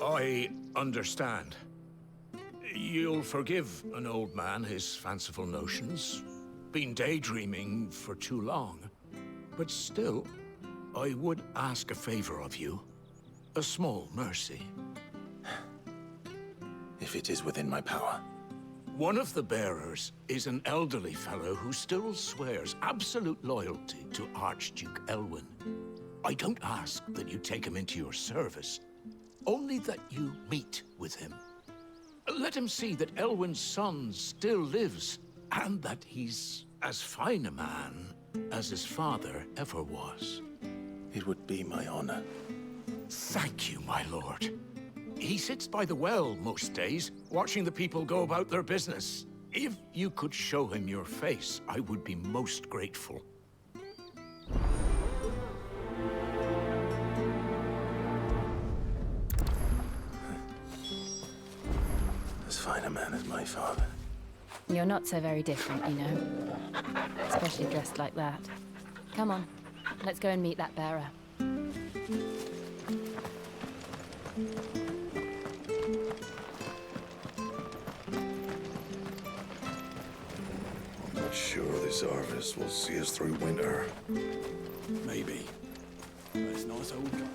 I understand. You'll forgive an old man his fanciful notions. Been daydreaming for too long. But still, I would ask a favor of you. A small mercy. If it is within my power. One of the bearers is an elderly fellow who still swears absolute loyalty to Archduke Elwyn. I don't ask that you take him into your service, only that you meet with him. Let him see that Elwyn's son still lives, and that he's as fine a man as his father ever was. It would be my honor. Thank you, my lord. He sits by the well most days, watching the people go about their business. If you could show him your face, I would be most grateful. As fine a man as my father. You're not so very different, you know. Especially dressed like that. Come on, let's go and meet that bearer. I'm not sure this harvest will see us through winter. Maybe. But it's nice old guy.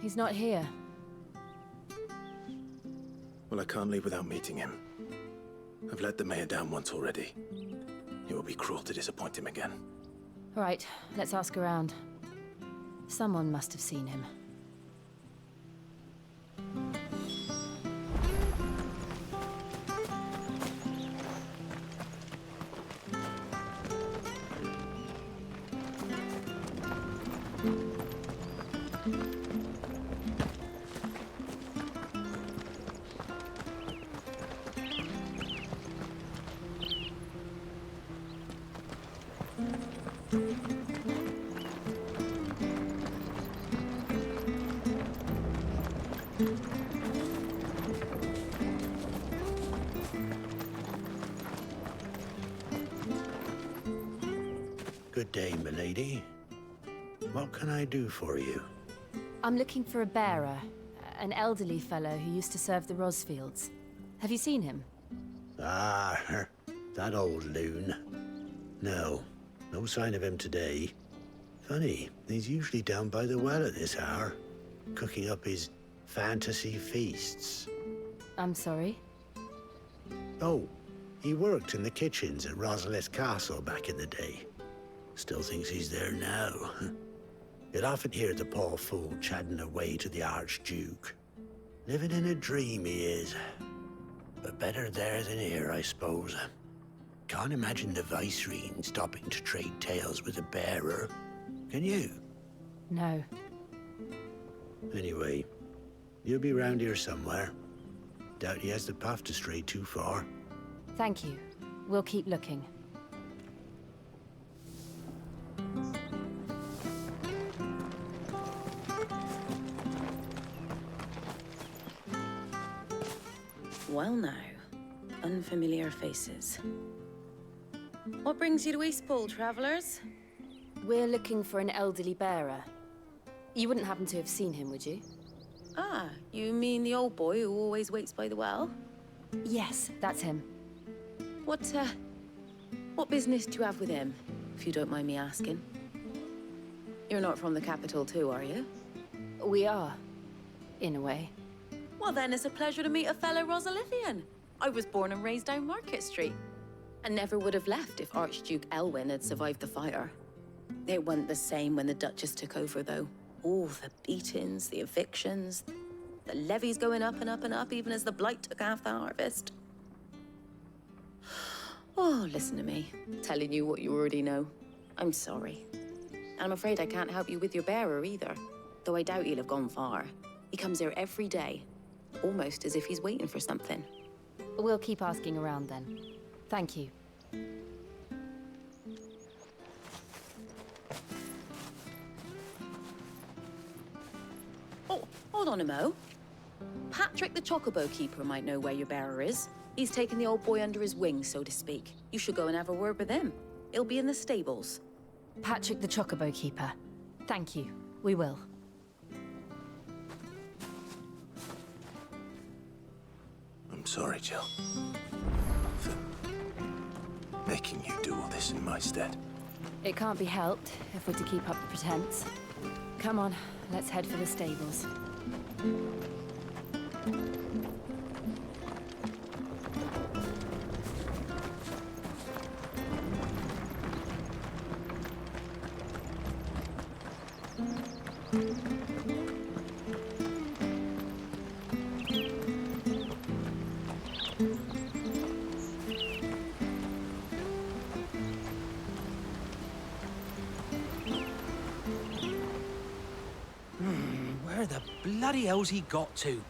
He's not here. Well, I can't leave without meeting him. I've let the mayor down once already. It would be cruel to disappoint him again. All right, let's ask around. Someone must have seen him. Good day, milady. What can I do for you? I'm looking for a bearer, an elderly fellow who used to serve the Rosfields. Have you seen him? Ah, that old loon. No, no sign of him today. Funny, he's usually down by the well at this hour, cooking up his fantasy feasts. I'm sorry? Oh, he worked in the kitchens at Rosalith Castle back in the day. Still thinks he's there now. You'd often hear the poor fool chatting away to the Archduke. Living in a dream he is. But better there than here, I suppose. Can't imagine the Vicereine stopping to trade tales with a bearer. Can you? No. Anyway, you'll be round here somewhere. Doubt he has the puff to stray too far. Thank you. We'll keep looking. Well now, unfamiliar faces. What brings you to Eastpool, travellers? We're looking for an elderly bearer. You wouldn't happen to have seen him, would you? Ah, you mean the old boy who always waits by the well? Yes, that's him. What business do you have with him, if you don't mind me asking? You're not from the capital too, are you? We are, in a way. Well then, it's a pleasure to meet a fellow Rosalithian. I was born and raised down Market Street, and never would have left if Archduke Elwyn had survived the fire. It wasn't the same when the Duchess took over, though. All the beatings, the evictions, the levies going up and up and up, even as the blight took half the harvest. Oh, listen to me, telling you what you already know. I'm sorry. And I'm afraid I can't help you with your bearer either, though I doubt he'll have gone far. He comes here every day, almost as if he's waiting for something. We'll keep asking around then. Thank you. Oh, hold on a mo. Patrick the Chocobo Keeper might know where your bearer is. He's taken the old boy under his wing, so to speak. You should go and have a word with him. He'll be in the stables. Patrick the Chocobo Keeper. Thank you. We will. I'm sorry, Jill. For making you do all this in my stead. It can't be helped if we're to keep up the pretense. Come on, let's head for the stables. Where the bloody hell's he got to?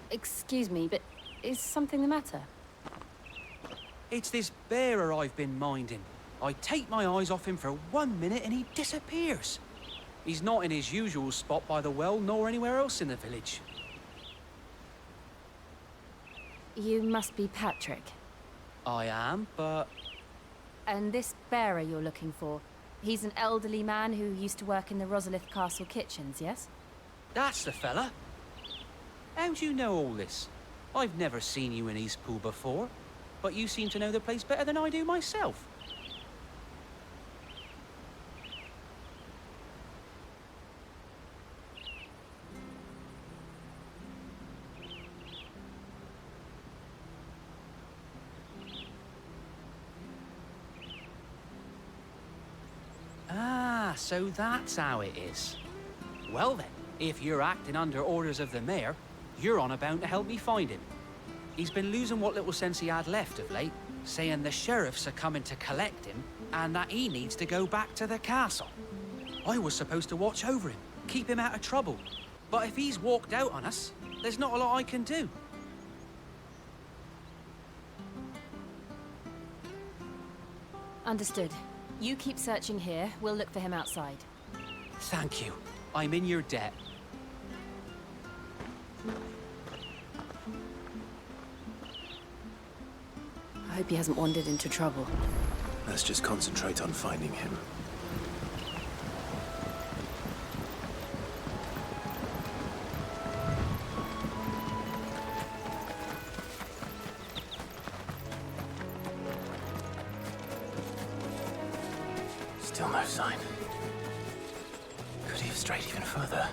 Excuse me, but is something the matter? It's this bearer I've been minding. I take my eyes off him for 1 minute and he disappears. He's not in his usual spot by the well, nor anywhere else in the village. You must be Patrick. I am, but... And this bearer you're looking for, he's an elderly man who used to work in the Rosalith Castle kitchens, yes? That's the fella. How do you know all this? I've never seen you in Eastpool before, but you seem to know the place better than I do myself. Ah, so that's how it is. Well then, if you're acting under orders of the mayor, you're on about to help me find him. He's been losing what little sense he had left of late, saying the sheriffs are coming to collect him and that he needs to go back to the castle. I was supposed to watch over him, keep him out of trouble. But if he's walked out on us, there's not a lot I can do. Understood. You keep searching here, we'll look for him outside. Thank you. I'm in your debt. I hope he hasn't wandered into trouble. Let's just concentrate on finding him. Still no sign. Could he have strayed even further?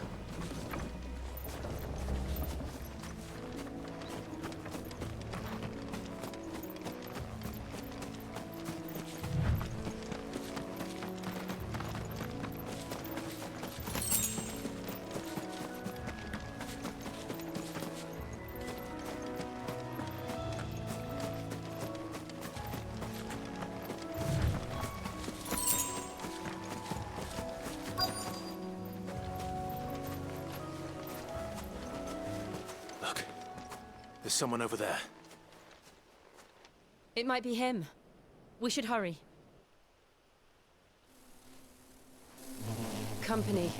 There's someone over there. It might be him. We should hurry. Company.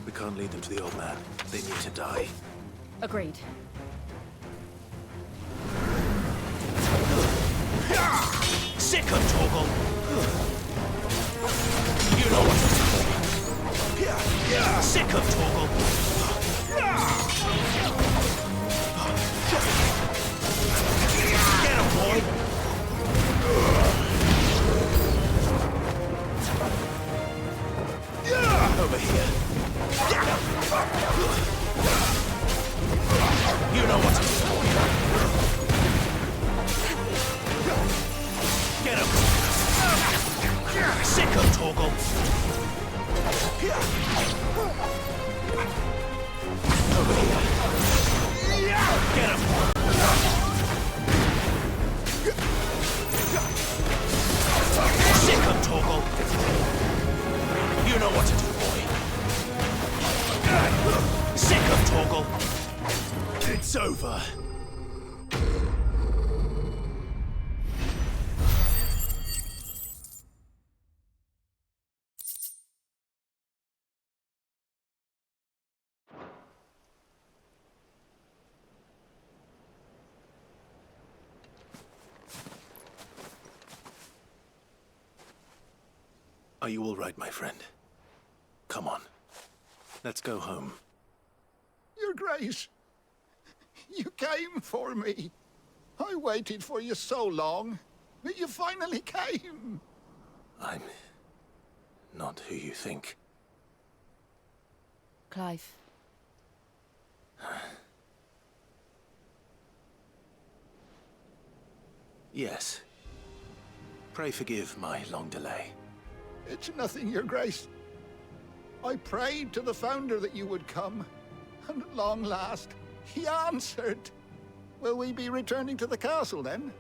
We can't lead them to the old man. They need to die. Agreed. Sick of Torgal! You know what? Sick of Torgal! Get him, boy! Over here. You know what to do. Get him! Sick of Torgal! Over here. Get him! Sick of Torgal! You know what to do, boy. Sick of Torgal! It's over. Are you all right, my friend? Come on. Let's go home. Your Grace, you came for me. I waited for you so long, but you finally came. I'm not who you think. Clive. Yes. Pray forgive my long delay. It's nothing, Your Grace. I prayed to the Founder that you would come, and at long last, he answered. Will we be returning to the castle, then?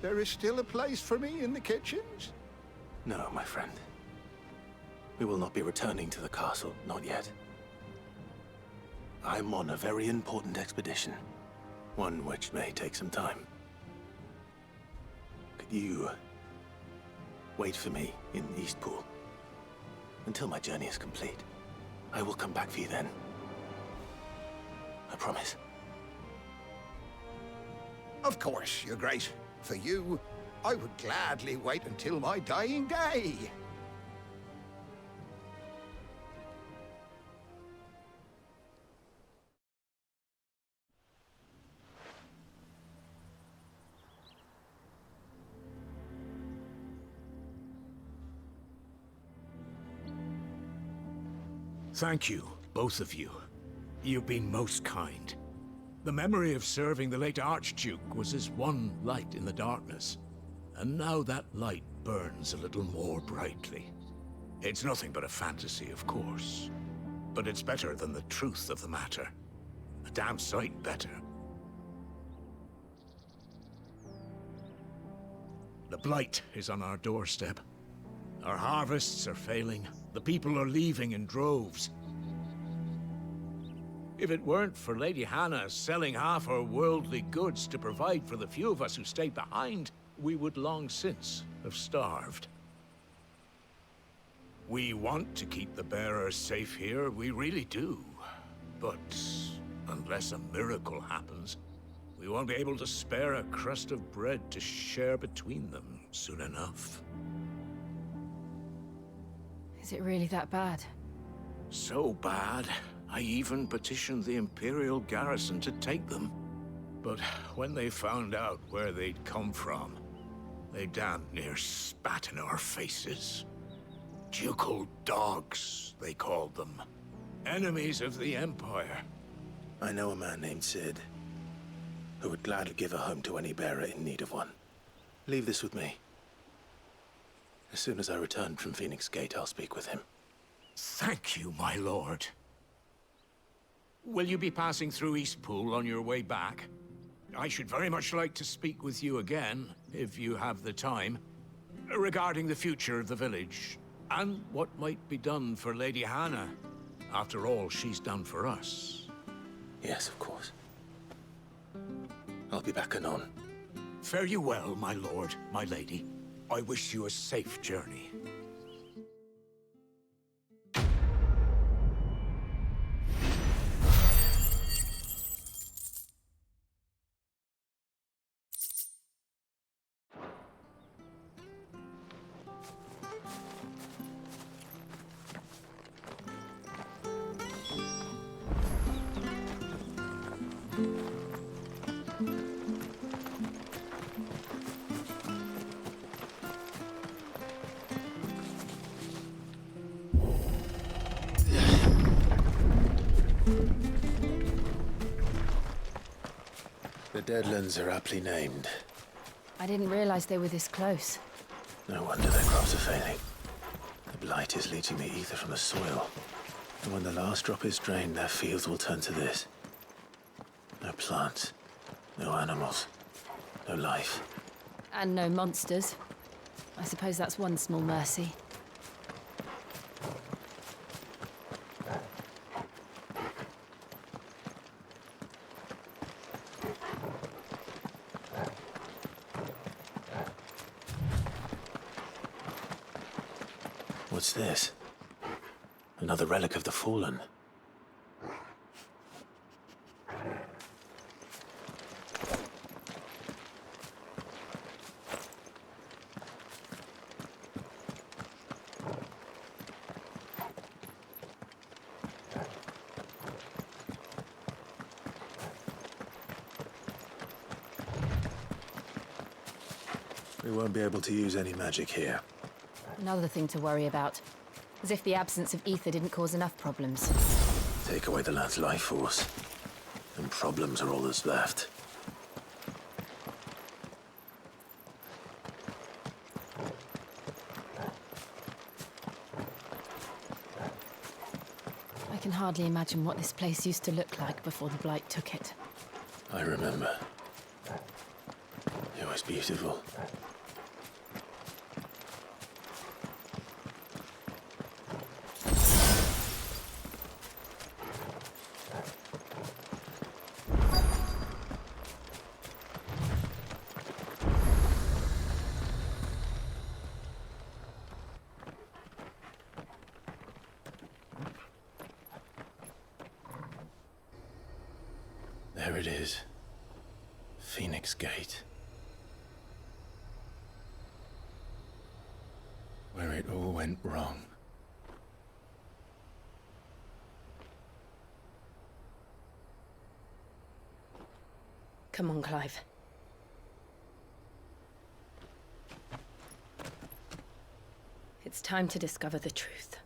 There is still a place for me in the kitchens? No, my friend. We will not be returning to the castle, not yet. I'm on a very important expedition, one which may take some time. Could you wait for me in Eastpool until my journey is complete? I will come back for you then. I promise. Of course, Your Grace. For you, I would gladly wait until my dying day. Thank you, both of you. You've been most kind. The memory of serving the late Archduke was as one light in the darkness, and now that light burns a little more brightly. It's nothing but a fantasy, of course, but it's better than the truth of the matter. A damn sight better. The blight is on our doorstep. Our harvests are failing. The people are leaving in droves. If it weren't for Lady Hannah selling half her worldly goods to provide for the few of us who stayed behind, we would long since have starved. We want to keep the bearers safe here, we really do. But unless a miracle happens, we won't be able to spare a crust of bread to share between them soon enough. Is it really that bad? So bad, I even petitioned the Imperial garrison to take them. But when they found out where they'd come from, they damn near spat in our faces. Ducal dogs, they called them. Enemies of the Empire. I know a man named Sid, who would gladly give a home to any bearer in need of one. Leave this with me. As soon as I return from Phoenix Gate, I'll speak with him. Thank you, my lord. Will you be passing through Eastpool on your way back? I should very much like to speak with you again, if you have the time, regarding the future of the village, and what might be done for Lady Hannah, after all she's done for us. Yes, of course. I'll be back anon. Fare you well, my lord, my lady. I wish you a safe journey. The Deadlands are aptly named. I didn't realize they were this close. No wonder their crops are failing. The blight is leaching the ether from the soil. And when the last drop is drained, their fields will turn to this. No plants, no animals, no life. And no monsters. I suppose that's one small mercy. What's this? Another relic of the Fallen. We won't be able to use any magic here. Another thing to worry about. As if the absence of ether didn't cause enough problems. Take away the lad's life force, and problems are all that's left. I can hardly imagine what this place used to look like before the Blight took it. I remember. It was beautiful. There it is. Phoenix Gate. Where it all went wrong. Come on, Clive. It's time to discover the truth.